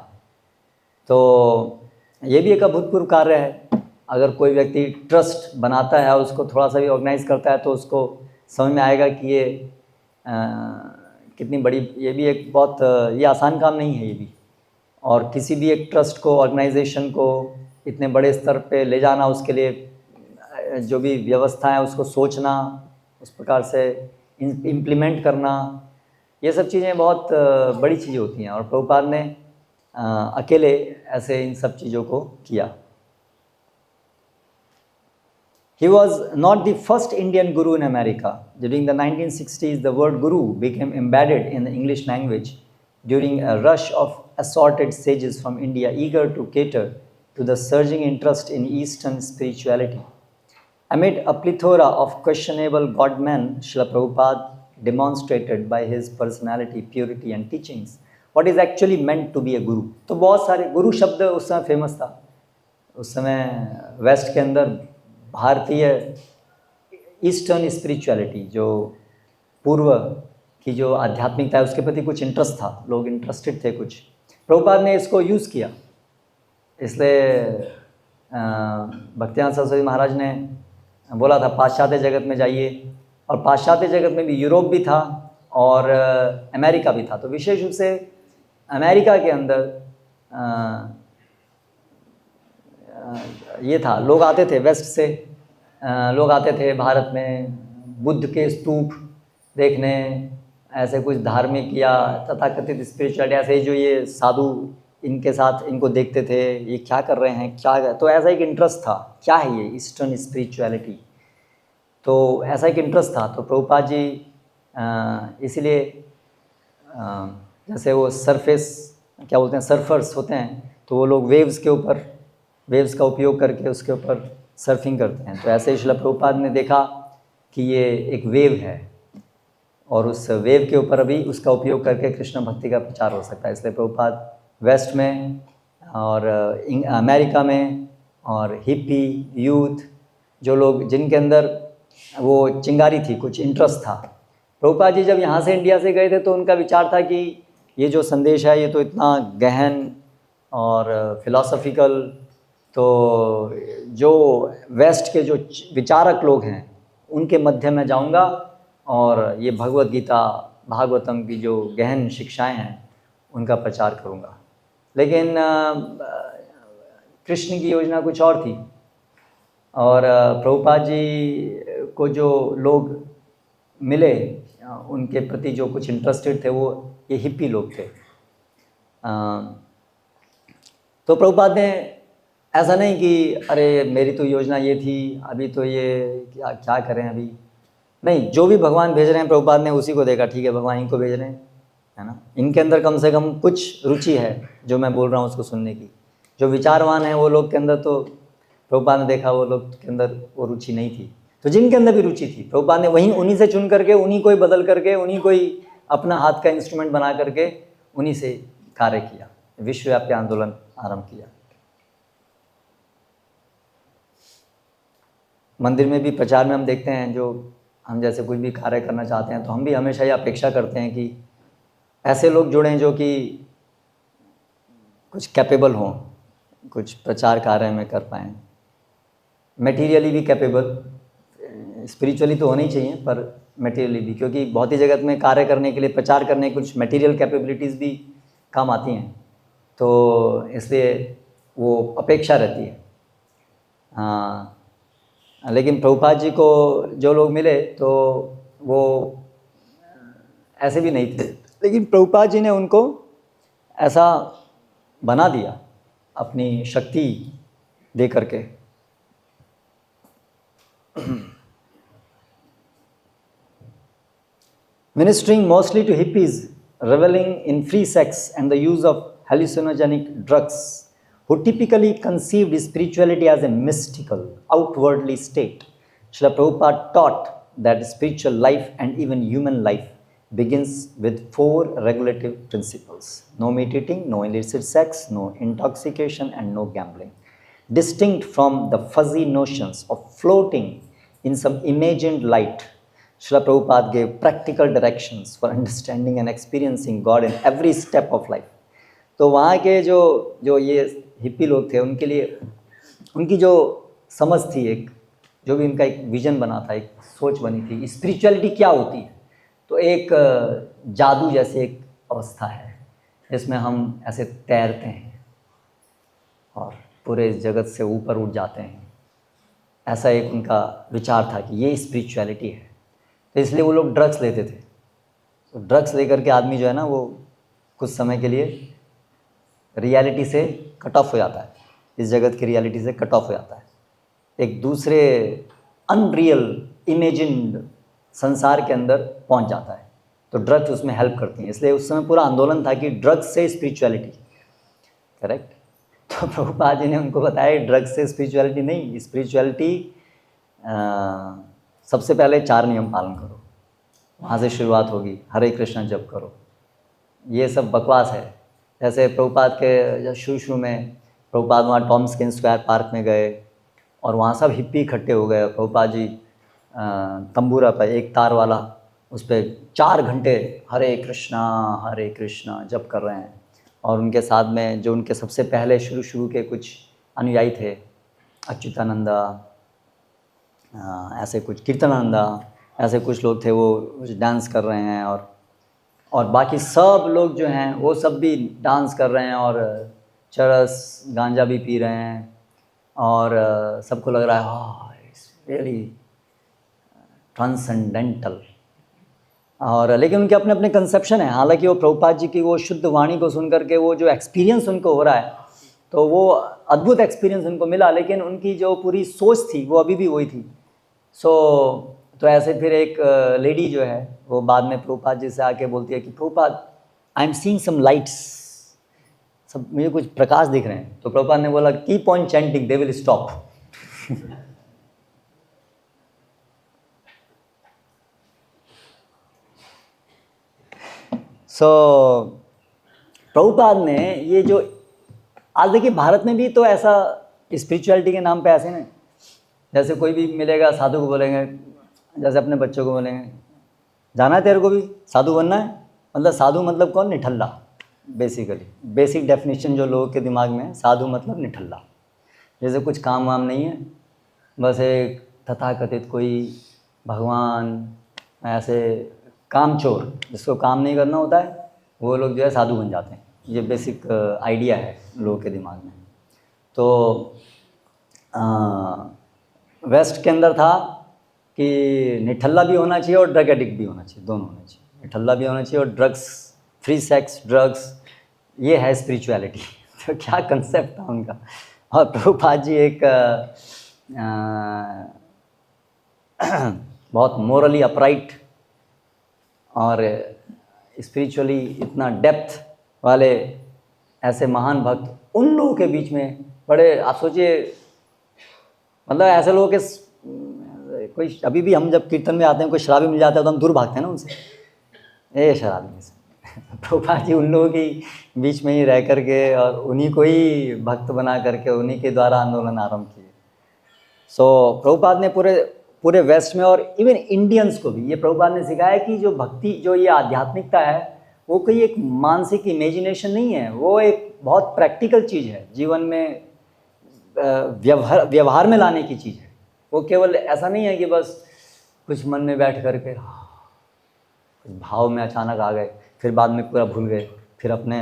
तो ये भी एक अभूतपूर्व कार्य है। अगर कोई व्यक्ति ट्रस्ट बनाता है और उसको थोड़ा सा भी ऑर्गेनाइज करता है तो उसको समझ में आएगा कि ये कितनी बड़ी, ये भी एक बहुत, ये आसान काम नहीं है ये भी। और किसी भी एक ट्रस्ट को, ऑर्गेनाइजेशन को इतने बड़े स्तर पे ले जाना, उसके लिए जो भी व्यवस्था है उसको सोचना, उस प्रकार से इम्प्लीमेंट करना, ये सब चीज़ें बहुत बड़ी चीज़ें होती हैं, और प्रभुपाद ने अकेले ऐसे इन सब चीज़ों को किया। He was not the first Indian guru in America. During the 1960s, the word guru became embedded in the English language during a rush of assorted sages from India eager to cater to the surging interest in Eastern spirituality. Amid a plethora of questionable godmen, Srila Prabhupada demonstrated by his personality, purity and teachings what is actually meant to be a guru. तो बहुत सारे गुरु शब्द उस समय famous था। उस समय waste के अंदर भारतीय ईस्टर्न स्पिरिचुअलिटी, जो पूर्व की जो आध्यात्मिकता है उसके प्रति कुछ इंटरेस्ट था, लोग इंटरेस्टेड थे कुछ। प्रभुपाद ने इसको यूज़ किया, इसलिए भक्तिनाथ सरस्वती महाराज ने बोला था पाश्चात्य जगत में जाइए, और पाश्चात्य जगत में भी यूरोप भी था और अमेरिका भी था। तो विशेष रूप से अमेरिका के अंदर ये था, लोग आते थे वेस्ट से, लोग आते थे भारत में बुद्ध के स्तूप देखने, ऐसे कुछ धार्मिक या तथाकथित स्पिरिचुअलिटी, ऐसे जो ये साधु इनके साथ इनको देखते थे, ये क्या कर रहे हैं, क्या, तो ऐसा एक इंटरेस्ट था, क्या है ये ईस्टर्न स्पिरिचुअलिटी, तो ऐसा एक इंटरेस्ट था। तो प्रभुपाद जी इसीलिए जैसे वो सरफेस क्या बोलते हैं, सर्फर्स होते हैं, तो वो लोग वेव्स का उपयोग करके उसके ऊपर सर्फिंग करते हैं। तो ऐसे ही श्रील प्रभुपाद ने देखा कि ये एक वेव है और उस वेव के ऊपर अभी उसका उपयोग करके कृष्ण भक्ति का प्रचार हो सकता है। इसलिए प्रभुपाद वेस्ट में और अमेरिका में और हिप्पी यूथ, जो लोग जिनके अंदर वो चिंगारी थी, कुछ इंटरेस्ट था, प्रभुपाद जी जब यहाँ से इंडिया से गए थे तो उनका विचार था कि ये जो संदेश है ये तो इतना गहन और फिलॉसफिकल, तो जो वेस्ट के जो विचारक लोग हैं उनके मध्य में जाऊंगा और ये भगवत गीता भागवतम की जो गहन शिक्षाएं हैं उनका प्रचार करूंगा। लेकिन कृष्ण की योजना कुछ और थी, और प्रभुपाद जी को जो लोग मिले उनके प्रति जो कुछ इंटरेस्टेड थे वो ये हिप्पी लोग थे। तो प्रभुपाद ने ऐसा नहीं कि अरे मेरी तो योजना ये थी, अभी तो ये क्या करें अभी, नहीं, जो भी भगवान भेज रहे हैं प्रभुपाद ने उसी को देखा, ठीक है भगवान इनको भेज रहे हैं, है ना, इनके अंदर कम से कम कुछ रुचि है जो मैं बोल रहा हूँ उसको सुनने की। जो विचारवान है वो लोग के अंदर, तो प्रभुपाद ने देखा वो लोग के अंदर वो रुचि नहीं थी, तो जिनके अंदर भी रुचि थी प्रभुपाद ने उन्हीं से चुन करके, उन्हीं को ही बदल करके, उन्हीं को ही अपना हाथ का इंस्ट्रूमेंट बना करके उन्हीं से कार्य किया, विश्वव्यापी आंदोलन आरंभ किया। मंदिर में भी प्रचार में हम देखते हैं, जो हम जैसे कुछ भी कार्य करना चाहते हैं तो हम भी हमेशा ये अपेक्षा करते हैं कि ऐसे लोग जुड़ें जो कि कुछ कैपेबल हों, कुछ प्रचार कार्य में कर पाएँ, मटेरियली भी कैपेबल, स्पिरिचुअली तो होना ही चाहिए पर मटेरियली भी, क्योंकि भौतिक जगत में कार्य करने के लिए, प्रचार करने के कुछ मटेरियल कैपेबिलिटीज़ भी काम आती हैं, तो इसलिए वो अपेक्षा रहती है। हाँ, लेकिन प्रभुपाद जी को जो लोग मिले तो वो ऐसे भी नहीं थे, लेकिन प्रभुपाद जी ने उनको ऐसा बना दिया अपनी शक्ति दे करके। Ministering mostly to hippies, reveling in free sex and the use of hallucinogenic drugs, who typically conceived spirituality as a mystical, outwardly state, Srila Prabhupada taught that spiritual life and even human life begins with 4 regulative principles: no meat eating, no illicit sex, no intoxication, and no gambling. Distinct from the fuzzy notions of floating in some imagined light, Srila Prabhupada gave practical directions for understanding and experiencing God in every step of life. तो वहाँ के जो ये hippie लोग थे, उनके लिए उनकी जो समझ थी, एक जो भी उनका एक विजन बना था, एक सोच बनी थी, स्पिरिचुअलिटी क्या होती है, तो एक जादू जैसे एक अवस्था है जिसमें हम ऐसे तैरते हैं और पूरे जगत से ऊपर उठ जाते हैं, ऐसा एक उनका विचार था कि ये स्पिरिचुअलिटी है। तो इसलिए वो लोग ड्रग्स लेते थे, तो ड्रग्स लेकर के आदमी जो है ना वो कुछ समय के लिए रियलिटी से कट ऑफ हो जाता है, इस जगत की रियलिटी से कट ऑफ हो जाता है, एक दूसरे अनरियल इमेजिन्ड संसार के अंदर पहुंच जाता है। तो ड्रग्स उसमें हेल्प करती हैं, इसलिए उस समय पूरा आंदोलन था कि ड्रग्स से स्पिरिचुअलिटी, करेक्ट। तो प्रभुपाद जी ने उनको बताया ड्रग्स से स्पिरिचुअलिटी नहीं, स्पिरिचुअलिटी सबसे पहले 4 नियम पालन करो, वहाँ से शुरुआत होगी, हरे कृष्णा जप करो। ये सब बकवास है। जैसे प्रभुपाद के शुरू में प्रभुपाद वहाँ टॉमस्किन स्क्वायर पार्क में गए और वहाँ सब हिप्पी इकट्ठे हो गए। प्रभुपाद जी तंबूरा पर एक तार वाला, उस पर 4 घंटे हरे कृष्णा जप कर रहे हैं। और उनके साथ में जो उनके सबसे पहले शुरू के कुछ अनुयायी थे, अच्युतानंदा, ऐसे कुछ कीर्तनानंदा, ऐसे कुछ लोग थे, वो डांस कर रहे हैं। और बाकी सब लोग जो हैं वो सब भी डांस कर रहे हैं और चरस गांजा भी पी रहे हैं और सबको लग रहा है इट्स रियली ट्रांसेंडेंटल। और लेकिन उनके अपने अपने कंसेप्शन है। हालांकि वो प्रभुपाद जी की वो शुद्ध वाणी को सुन करके वो जो एक्सपीरियंस उनको हो रहा है, तो वो अद्भुत एक्सपीरियंस उनको मिला, लेकिन उनकी जो पूरी सोच थी वो अभी भी वही थी। तो ऐसे फिर एक लेडी जो है वो बाद में प्रभुपाद जी से आके बोलती है कि Prabhupada I am seeing some lights, सब मुझे कुछ प्रकाश दिख रहे हैं। तो प्रभुपाद ने बोला keep on chanting they will stop. Prabhupada ने ये जो आज देखिए भारत में भी तो ऐसा स्पिरिचुअलिटी के नाम पे ऐसे ना, जैसे कोई भी मिलेगा साधु को बोलेंगे, जैसे अपने बच्चों को बोलेंगे जाना है तेरे को भी साधु बनना है, मतलब साधु मतलब कौन, निठल्ला। बेसिकली बेसिक डेफिनेशन जो लोगों के दिमाग में है, साधु मतलब निठल्ला, जैसे कुछ काम वाम नहीं है, बस एक तथाकथित कोई भगवान, ऐसे कामचोर जिसको काम नहीं करना होता है वो लोग जो है साधु बन जाते हैं। ये बेसिक आइडिया है लोगों के दिमाग में। तो वेस्ट के अंदर था कि निठल्ला भी होना चाहिए और ड्रग एडिक्ट भी होना चाहिए, दोनों होना चाहिए, निठल्ला भी होना चाहिए और ड्रग्स, फ्री सेक्स, ड्रग्स, ये है स्पिरिचुअलिटी। तो क्या कंसेप्ट था उनका। और प्रभुपाद जी एक बहुत मोरली अपराइट और स्पिरिचुअली इतना डेप्थ वाले ऐसे महान भक्त, उन लोगों के बीच में बड़े, आप सोचिए, मतलब ऐसे लोगों के कोई अभी भी हम जब कीर्तन में आते हैं कोई शराबी मिल जाता है तो हम दूर भागते हैं ना उनसे, ए शराबी से। प्रभुपाद जी उन लोगों के बीच में ही रह करके और उन्हीं को ही भक्त बना करके उन्हीं के द्वारा आंदोलन आरंभ किए। प्रभुपाद ने पूरे वेस्ट में और इवन इंडियंस को भी ये प्रभुपाद ने सिखाया कि जो भक्ति, जो ये आध्यात्मिकता है, वो कोई एक मानसिक इमेजिनेशन नहीं है, वो एक बहुत प्रैक्टिकल चीज़ है, जीवन में व्यवहार में लाने की चीज़ है। वो केवल ऐसा नहीं है कि बस कुछ मन में बैठ करके कुछ भाव में अचानक आ गए, फिर बाद में पूरा भूल गए, फिर अपने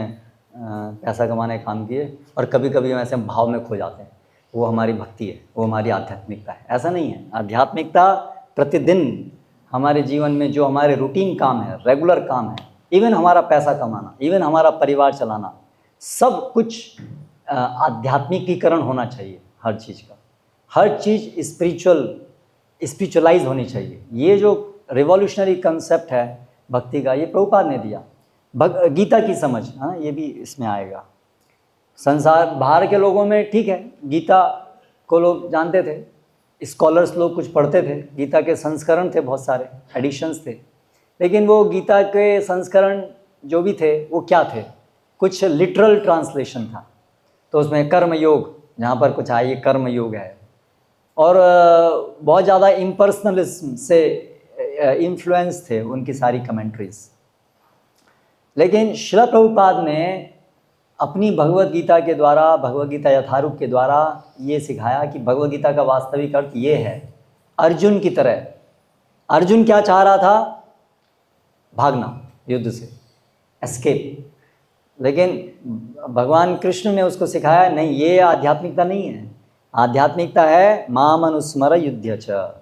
पैसा कमाने का काम किए और कभी कभी हम ऐसे भाव में खो जाते हैं। वो हमारी भक्ति है, वो हमारी आध्यात्मिकता है, ऐसा नहीं है। आध्यात्मिकता प्रतिदिन हमारे जीवन में जो हमारे रूटीन काम है, रेगुलर काम है, इवन हमारा पैसा कमाना, इवन हमारा परिवार चलाना, सब कुछ आध्यात्मिकीकरण होना चाहिए। हर चीज़ का, हर चीज़ स्पिरिचुअलाइज होनी चाहिए। ये जो रिवॉल्यूशनरी कंसेप्ट है भक्ति का, ये प्रभुपाद ने दिया। गीता की समझ, हाँ, ये भी इसमें आएगा। संसार बाहर के लोगों में ठीक है, गीता को लोग जानते थे, स्कॉलर्स लोग कुछ पढ़ते थे, गीता के संस्करण थे, बहुत सारे एडिशंस थे, लेकिन वो गीता के संस्करण जो भी थे वो क्या थे, कुछ लिटरल ट्रांसलेशन था। तो उसमें कर्म योग, जहाँ पर कुछ आए, ये कर्म योग है, और बहुत ज़्यादा इम्पर्सनलिज्म से इन्फ्लुएंस थे उनकी सारी कमेंट्रीज। लेकिन श्रील प्रभुपाद ने अपनी भगवत गीता के द्वारा, भगवत गीता यथारूप के द्वारा ये सिखाया कि भगवत गीता का वास्तविक अर्थ ये है, अर्जुन की तरह। अर्जुन क्या चाह रहा था, भागना युद्ध से, एस्केप। लेकिन भगवान कृष्ण ने उसको सिखाया नहीं, ये आध्यात्मिकता नहीं है। आध्यात्मिकता है माम अनुस्मर युद्ध च।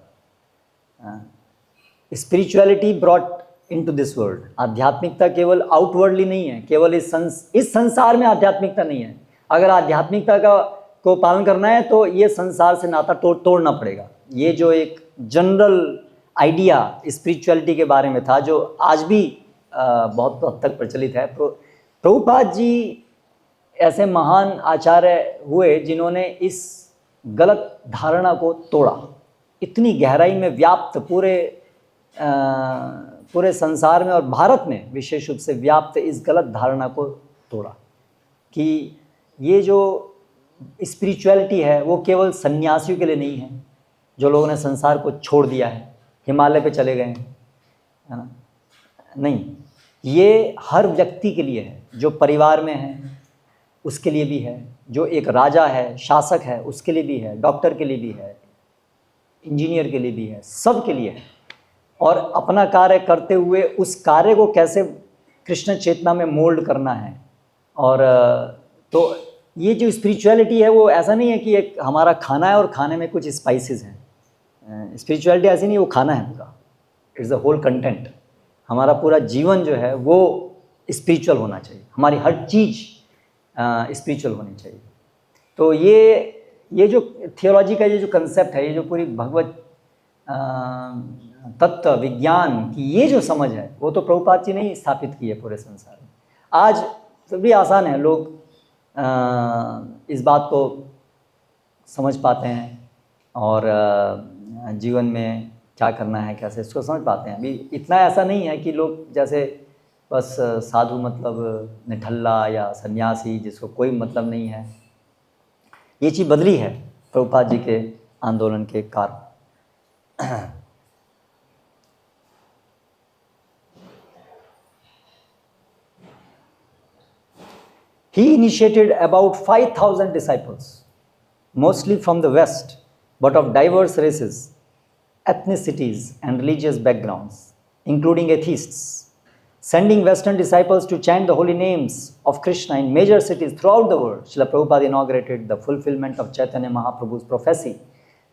Spirituality brought into this world. आध्यात्मिकता केवल आउटवर्डली नहीं है, केवल इस संसार में आध्यात्मिकता नहीं है. अगर आध्यात्मिकता को पालन करना है तो ये संसार से नाता तोड़ना पड़ेगा. ये जो एक जनरल आइडिया स्पिरिचुअलिटी के बारे में था, जो आज भी बहुत हद तक प्रचलित है. प्रभुपाद जी ऐसे महान आचार्य हुए जिन्होंने इस गलत धारणा को तोड़ा. इतनी गहराई में व्याप्त पूरे संसार में और भारत में विशेष रूप से व्याप्त इस गलत धारणा को तोड़ा कि ये जो स्पिरिचुअलिटी है वो केवल सन्यासियों के लिए नहीं है, जो लोगों ने संसार को छोड़ दिया है, हिमालय पे चले गए हैं, है ना. नहीं, ये हर व्यक्ति के लिए है. जो परिवार में है उसके लिए भी है, जो एक राजा है, शासक है, उसके लिए भी है, डॉक्टर के लिए भी है, इंजीनियर के लिए भी है, सब के लिए है. और अपना कार्य करते हुए उस कार्य को कैसे कृष्ण चेतना में मोल्ड करना है. और तो ये जो स्पिरिचुअलिटी है वो ऐसा नहीं है कि एक हमारा खाना है और खाने में कुछ स्पाइसेस हैं. स्पिरिचुअलिटी ऐसी नहीं, वो खाना है पूरा. It's the whole content. हमारा पूरा जीवन जो है वो स्पिरिचुअल होना चाहिए. हमारी हर चीज़ स्पिरिचुअल होनी चाहिए. तो ये जो थियोलॉजी का ये जो कंसेप्ट है, ये जो पूरी भगवत तत्व विज्ञान की ये जो समझ है, वो तो प्रभुपाद जी ने ही स्थापित की है पूरे संसार में. आज तो भी आसान है, लोग इस बात को समझ पाते हैं और जीवन में क्या करना है, कैसे इसको समझ पाते हैं. अभी इतना ऐसा नहीं है कि लोग जैसे बस साधु मतलब निठल्ला या सन्यासी जिसको कोई मतलब नहीं है. ये चीज़ बदली है प्रभुपाद जी के आंदोलन के कारण. He initiated about 5,000 disciples, mostly from the West, but of diverse races, ethnicities, and religious backgrounds, including atheists, sending Western disciples to chant the holy names of Krishna in major cities throughout the world. Srila Prabhupada inaugurated the fulfillment of Chaitanya Mahaprabhu's prophecy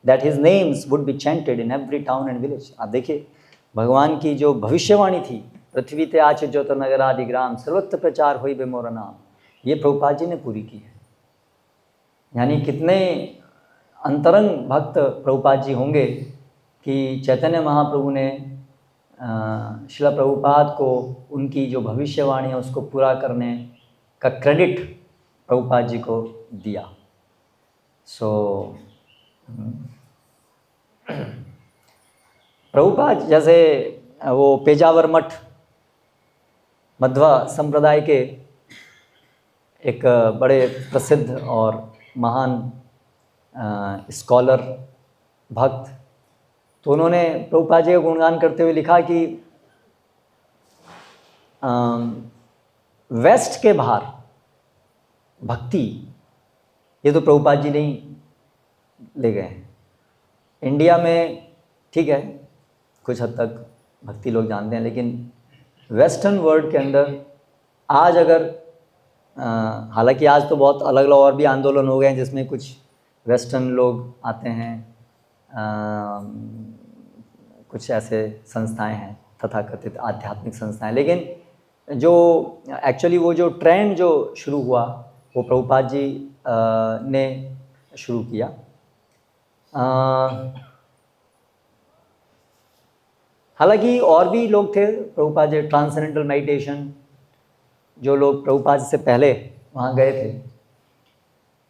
that his names would be chanted in every town and village. आप देखिए, भगवान की जो भविष्यवाणी थी, पृथ्वी ते आचे ज्योत नगर आदि ग्राम सर्वत्र प्रचार होई बे मोर नाम, ये प्रभुपाद जी ने पूरी की है. यानी कितने अंतरंग भक्त प्रभुपाद जी होंगे कि चैतन्य महाप्रभु ने श्रील प्रभुपाद को उनकी जो भविष्यवाणी है उसको पूरा करने का क्रेडिट प्रभुपाद जी को दिया. प्रभुपाद जैसे वो पेजावर मठ मध्वा संप्रदाय के एक बड़े प्रसिद्ध और महान स्कॉलर भक्त, तो उन्होंने प्रभुपाद जी का गुणगान करते हुए लिखा कि वेस्ट के बाहर भक्ति ये तो प्रभुपाद जी नहीं ले गए हैं. इंडिया में ठीक है, कुछ हद तक भक्ति लोग जानते हैं, लेकिन वेस्टर्न वर्ल्ड के अंदर आज अगर हालांकि आज तो बहुत अलग अलग और भी आंदोलन हो गए हैं जिसमें कुछ वेस्टर्न लोग आते हैं, कुछ ऐसे संस्थाएं हैं तथाकथित आध्यात्मिक संस्थाएं, लेकिन जो एक्चुअली वो जो ट्रेंड जो शुरू हुआ वो प्रभुपाद जी ने शुरू किया. हालांकि और भी लोग थे प्रभुपाद जी, ट्रांसेंडेंटल मेडिटेशन जो लोग प्रभुपाद से पहले वहाँ गए थे,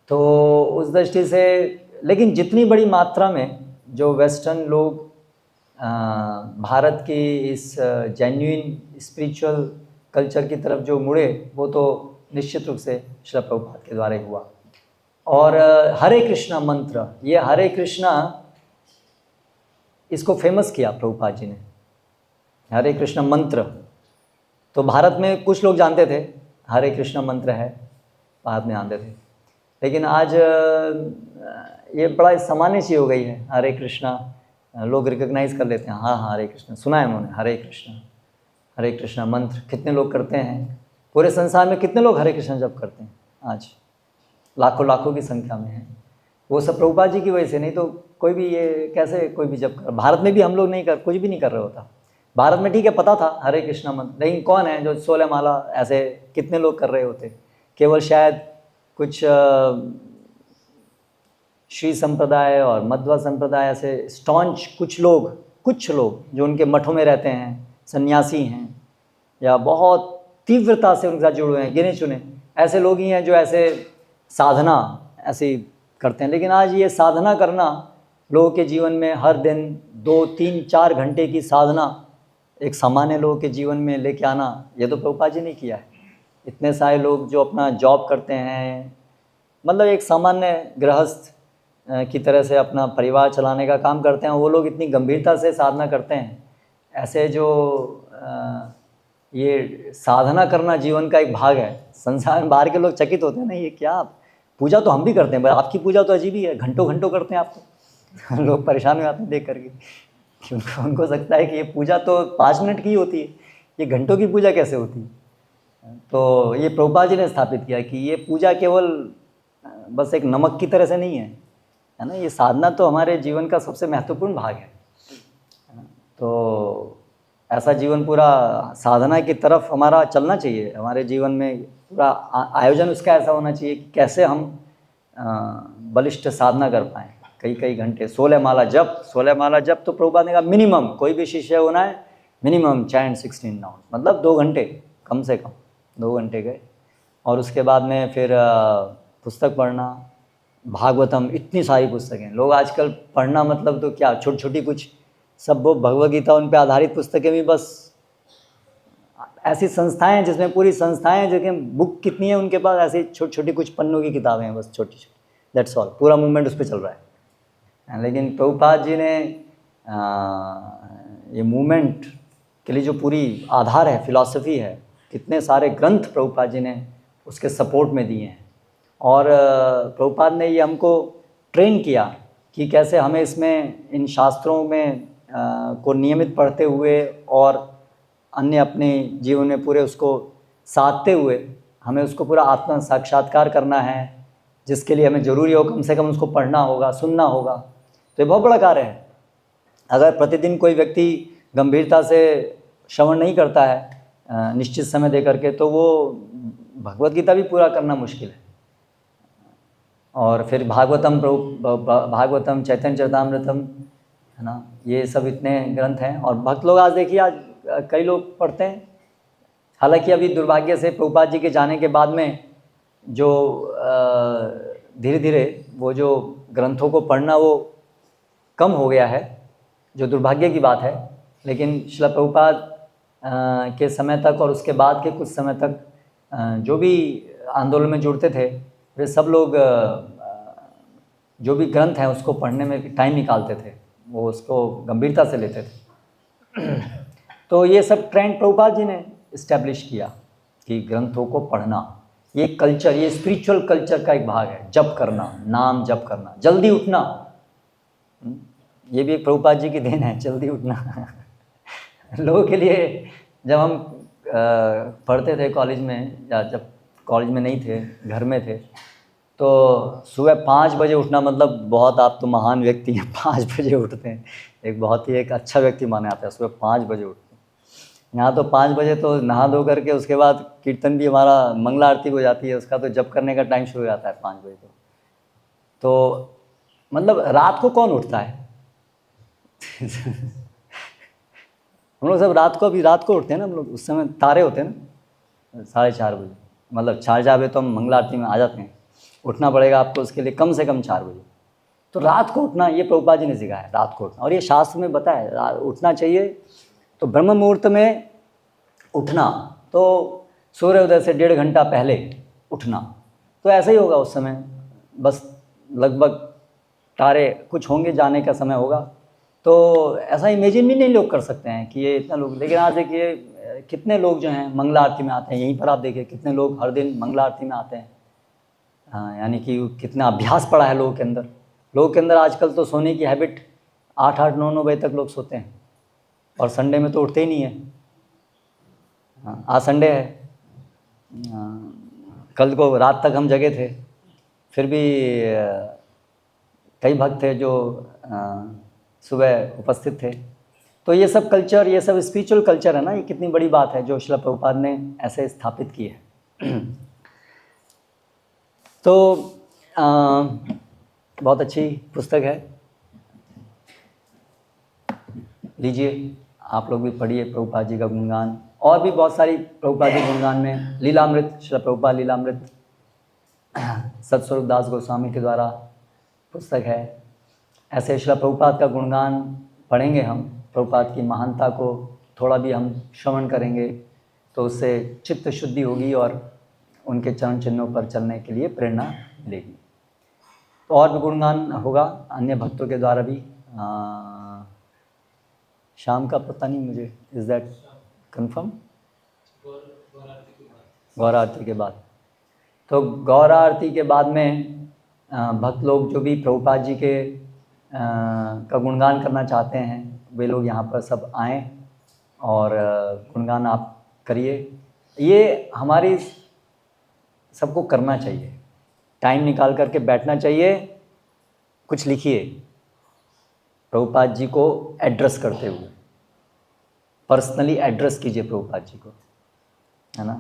तो उस दृष्टि से, लेकिन जितनी बड़ी मात्रा में जो वेस्टर्न लोग भारत की इस जेन्युइन स्पिरिचुअल कल्चर की तरफ जो मुड़े, वो तो निश्चित रूप से श्रील प्रभुपाद के द्वारा हुआ. और हरे कृष्णा मंत्र, ये हरे कृष्णा इसको फेमस किया प्रभुपाद जी ने. हरे कृष्णा मंत्र तो भारत में कुछ लोग जानते थे, हरे कृष्णा मंत्र है, बाद में आते थे, लेकिन आज ये बड़ा सामान्य चीज़ हो गई है. हरे कृष्णा लोग रिकग्नाइज़ कर लेते हैं, हाँ हाँ हरे कृष्णा सुना है उन्होंने, हरे कृष्णा मंत्र कितने लोग करते हैं. पूरे संसार में कितने लोग हरे कृष्णा जप करते हैं आज, लाखों लाखों की संख्या में है. वो सब प्रभुपाद जी की वजह से, नहीं तो कोई भी ये कैसे कोई भी जप कर. भारत में भी हम लोग नहीं कर, कुछ भी नहीं कर रहे होता. भारत में ठीक है पता था हरे कृष्णा मंत्र, लेकिन कौन है जो 16 माला ऐसे कितने लोग कर रहे होते? केवल शायद कुछ श्री संप्रदाय और मध्वा संप्रदाय ऐसे स्टॉन्च कुछ लोग जो उनके मठों में रहते हैं, सन्यासी हैं या बहुत तीव्रता से उनके साथ जुड़े हुए हैं, गिने चुने ऐसे लोग ही हैं जो ऐसे साधना ऐसे करते हैं। लेकिन आज ये साधना करना लोगों के जीवन में हर दिन 2, 3, 4 घंटे की साधना एक सामान्य लोगों के जीवन में लेके आना, ये तो प्रभुपाद जी ने किया है। इतने सारे लोग जो अपना जॉब करते हैं, मतलब एक सामान्य गृहस्थ की तरह से अपना परिवार चलाने का काम करते हैं, वो लोग इतनी गंभीरता से साधना करते हैं। ऐसे जो ये साधना करना जीवन का एक भाग है। संसार में बाहर के लोग चकित होते हैं ना, ये क्या पूजा तो हम भी करते हैं, पर आपकी पूजा तो अजीब ही है, घंटों घंटों करते हैं आप तो लोग परेशान हो जाते हैं देख करके कि उनको लगता है कि ये पूजा तो 5 मिनट की होती है, ये घंटों की पूजा कैसे होती है। तो ये प्रभुपाद जी ने स्थापित किया कि ये पूजा केवल बस एक नमक की तरह से नहीं है ना, ये साधना तो हमारे जीवन का सबसे महत्वपूर्ण भाग है ना। तो ऐसा जीवन पूरा साधना की तरफ हमारा चलना चाहिए। हमारे जीवन में पूरा आयोजन उसका ऐसा होना चाहिए कि कैसे हम बलिष्ठ साधना कर पाएँ कई घंटे। 16 माला जप तो प्रभुपाद ने कहा मिनिमम, कोई भी शिष्य होना है मिनिमम चैंट 16 राउंड, मतलब 2 घंटे कम से कम 2 घंटे गए। और उसके बाद में फिर पुस्तक पढ़ना, भागवतम, इतनी सारी पुस्तकें लोग आजकल पढ़ना मतलब तो क्या छोटी छोटी कुछ सब वो भगवद गीता उन पे आधारित पुस्तकें भी, बस ऐसी संस्थाएं हैं जिसमें पूरी संस्थाएं हैं जिनके बुक कितनी है उनके पास, ऐसी छोटी छोटी कुछ पन्नों की किताबें हैं बस छोटी छोटी, दैट्स ऑल, पूरा मूवमेंट उस पर चल रहा है। लेकिन प्रभुपाद जी ने ये मूवमेंट के लिए जो पूरी आधार है, फिलॉसफी है, कितने सारे ग्रंथ प्रभुपाद जी ने उसके सपोर्ट में दिए हैं। और प्रभुपाद ने ये हमको ट्रेन किया कि कैसे हमें इसमें इन शास्त्रों में को नियमित पढ़ते हुए और अन्य अपने जीवन में पूरे उसको साधते हुए हमें उसको पूरा आत्म साक्षात्कार करना है, जिसके लिए हमें ज़रूरी हो कम से कम उसको पढ़ना होगा, सुनना होगा। तो ये बहुत बड़ा कार्य है। अगर प्रतिदिन कोई व्यक्ति गंभीरता से श्रवण नहीं करता है निश्चित समय दे करके, तो वो भगवद गीता भी पूरा करना मुश्किल है। और फिर भागवतम, चैतन्य चरितामृतम, है ना, ये सब इतने ग्रंथ हैं। और भक्त लोग आज देखिए, आज कई लोग पढ़ते हैं। हालांकि अभी दुर्भाग्य से प्रभुपाद जी के जाने के बाद में जो धीरे धीरे वो जो ग्रंथों को पढ़ना वो कम हो गया है, जो दुर्भाग्य की बात है। लेकिन श्रील प्रभुपाद के समय तक और उसके बाद के कुछ समय तक जो भी आंदोलन में जुड़ते थे, वे सब लोग जो भी ग्रंथ हैं उसको पढ़ने में टाइम निकालते थे, वो उसको गंभीरता से लेते थे। तो ये सब ट्रेंड प्रभुपाद जी ने इस्टेब्लिश किया कि ग्रंथों को पढ़ना, ये कल्चर, ये स्पिरिचुअल कल्चर का एक भाग है। जप करना, नाम जप करना, जल्दी उठना, ये भी एक प्रभुपाद जी की देन है, जल्दी उठना। लोगों के लिए जब हम पढ़ते थे कॉलेज में, या जब कॉलेज में नहीं थे, घर में थे, तो सुबह 5 बजे उठना मतलब बहुत, आप तो महान व्यक्ति हैं, 5 बजे उठते हैं, एक बहुत ही एक अच्छा व्यक्ति माना जाता है सुबह 5 बजे उठते हैं। यहाँ तो 5 बजे तो नहा धो करके उसके बाद कीर्तन भी, हमारा मंगला आरती हो जाती है, उसका तो जप करने का टाइम शुरू हो जाता है 5 बजे। तो मतलब रात को कौन उठता है? हम लोग सब रात को उठते हैं ना, हम लोग उस समय तारे होते हैं ना 4:30 बजे, मतलब 4 बजे तो हम मंगला आरती में आ जाते हैं। उठना पड़ेगा आपको उसके लिए कम से कम 4 बजे। तो रात को उठना, ये प्रभुपाद जी ने सिखाया है, रात को उठना। और ये शास्त्र में बताया उठना चाहिए। तो ब्रह्म मुहूर्त में उठना, तो सूर्योदय से 1.5 घंटा पहले उठना, तो ऐसा ही होगा उस समय, बस लगभग तारे कुछ होंगे, जाने का समय होगा। तो ऐसा इमेजिन भी नहीं लोग कर सकते हैं कि ये इतना लोग। लेकिन आज देखिए कितने लोग जो हैं मंगला आरती में आते हैं, यहीं पर आप देखिए कितने लोग हर दिन मंगला आरती में आते हैं। हाँ, यानी कि कितना अभ्यास पड़ा है लोगों के अंदर। लोगों के अंदर आजकल तो सोने की हैबिट 8-8, 9-9 बजे तक लोग सोते हैं, और संडे में तो उठते ही नहीं है। हाँ, आज संडे है, कल को रात तक हम जगे थे, फिर भी कई भक्त थे जो सुबह उपस्थित थे। तो ये सब कल्चर, ये सब स्पिरिचुअल कल्चर है ना, ये कितनी बड़ी बात है जो श्रील प्रभुपाद ने ऐसे स्थापित की है। तो बहुत अच्छी पुस्तक है, लीजिए आप लोग भी पढ़िए प्रभुपाद जी का गुणगान, और भी बहुत सारी प्रभुपाद जी गुणगान में, लीलामृत, श्रील प्रभुपाद लीलामृत सतस्वरूप दास गोस्वामी के द्वारा पुस्तक है। ऐसे श्रील प्रभुपाद का गुणगान पढ़ेंगे हम, प्रभुपाद की महानता को थोड़ा भी हम श्रवण करेंगे तो उससे चित्त शुद्धि होगी और उनके चरण चिन्हों पर चलने के लिए प्रेरणा मिलेगी। तो और भी गुणगान होगा अन्य भक्तों के द्वारा भी। शाम का पता नहीं मुझे, इज़ दैट कन्फर्म? गौर आरती के बाद। तो गौर आरती के बाद में भक्त लोग जो भी प्रभुपाद जी के का गुणगान करना चाहते हैं वे लोग यहाँ पर सब आएँ और गुणगान आप करिए। ये हमारी सबको करना चाहिए, टाइम निकाल करके बैठना चाहिए, कुछ लिखिए प्रभुपाद जी को एड्रेस करते हुए, पर्सनली एड्रेस कीजिए प्रभुपाद जी को, है ना।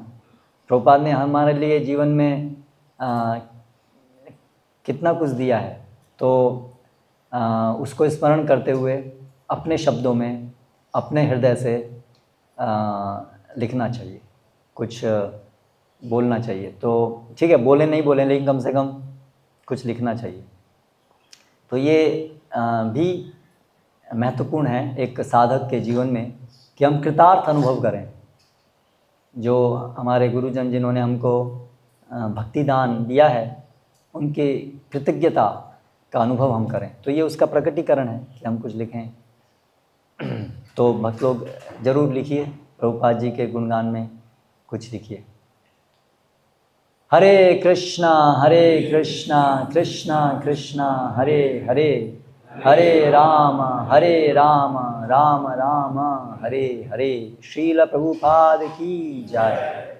प्रभुपाद ने हमारे लिए जीवन में कितना कुछ दिया है, तो उसको स्मरण करते हुए अपने शब्दों में, अपने हृदय से लिखना चाहिए, कुछ बोलना चाहिए। तो ठीक है, बोले नहीं बोले, लेकिन कम से कम कुछ लिखना चाहिए। तो ये भी महत्वपूर्ण है एक साधक के जीवन में कि हम कृतार्थ अनुभव करें। जो हमारे गुरुजन जिन्होंने हमको भक्ति दान दिया है उनकी कृतज्ञता का अनुभव हम करें, तो ये उसका प्रकटीकरण है कि हम कुछ लिखें। तो भक्त लोग ज़रूर लिखिए, प्रभुपाद जी के गुणगान में कुछ लिखिए। हरे कृष्णा कृष्णा कृष्णा हरे हरे, हरे राम राम राम हरे हरे। श्रील प्रभुपाद की जय।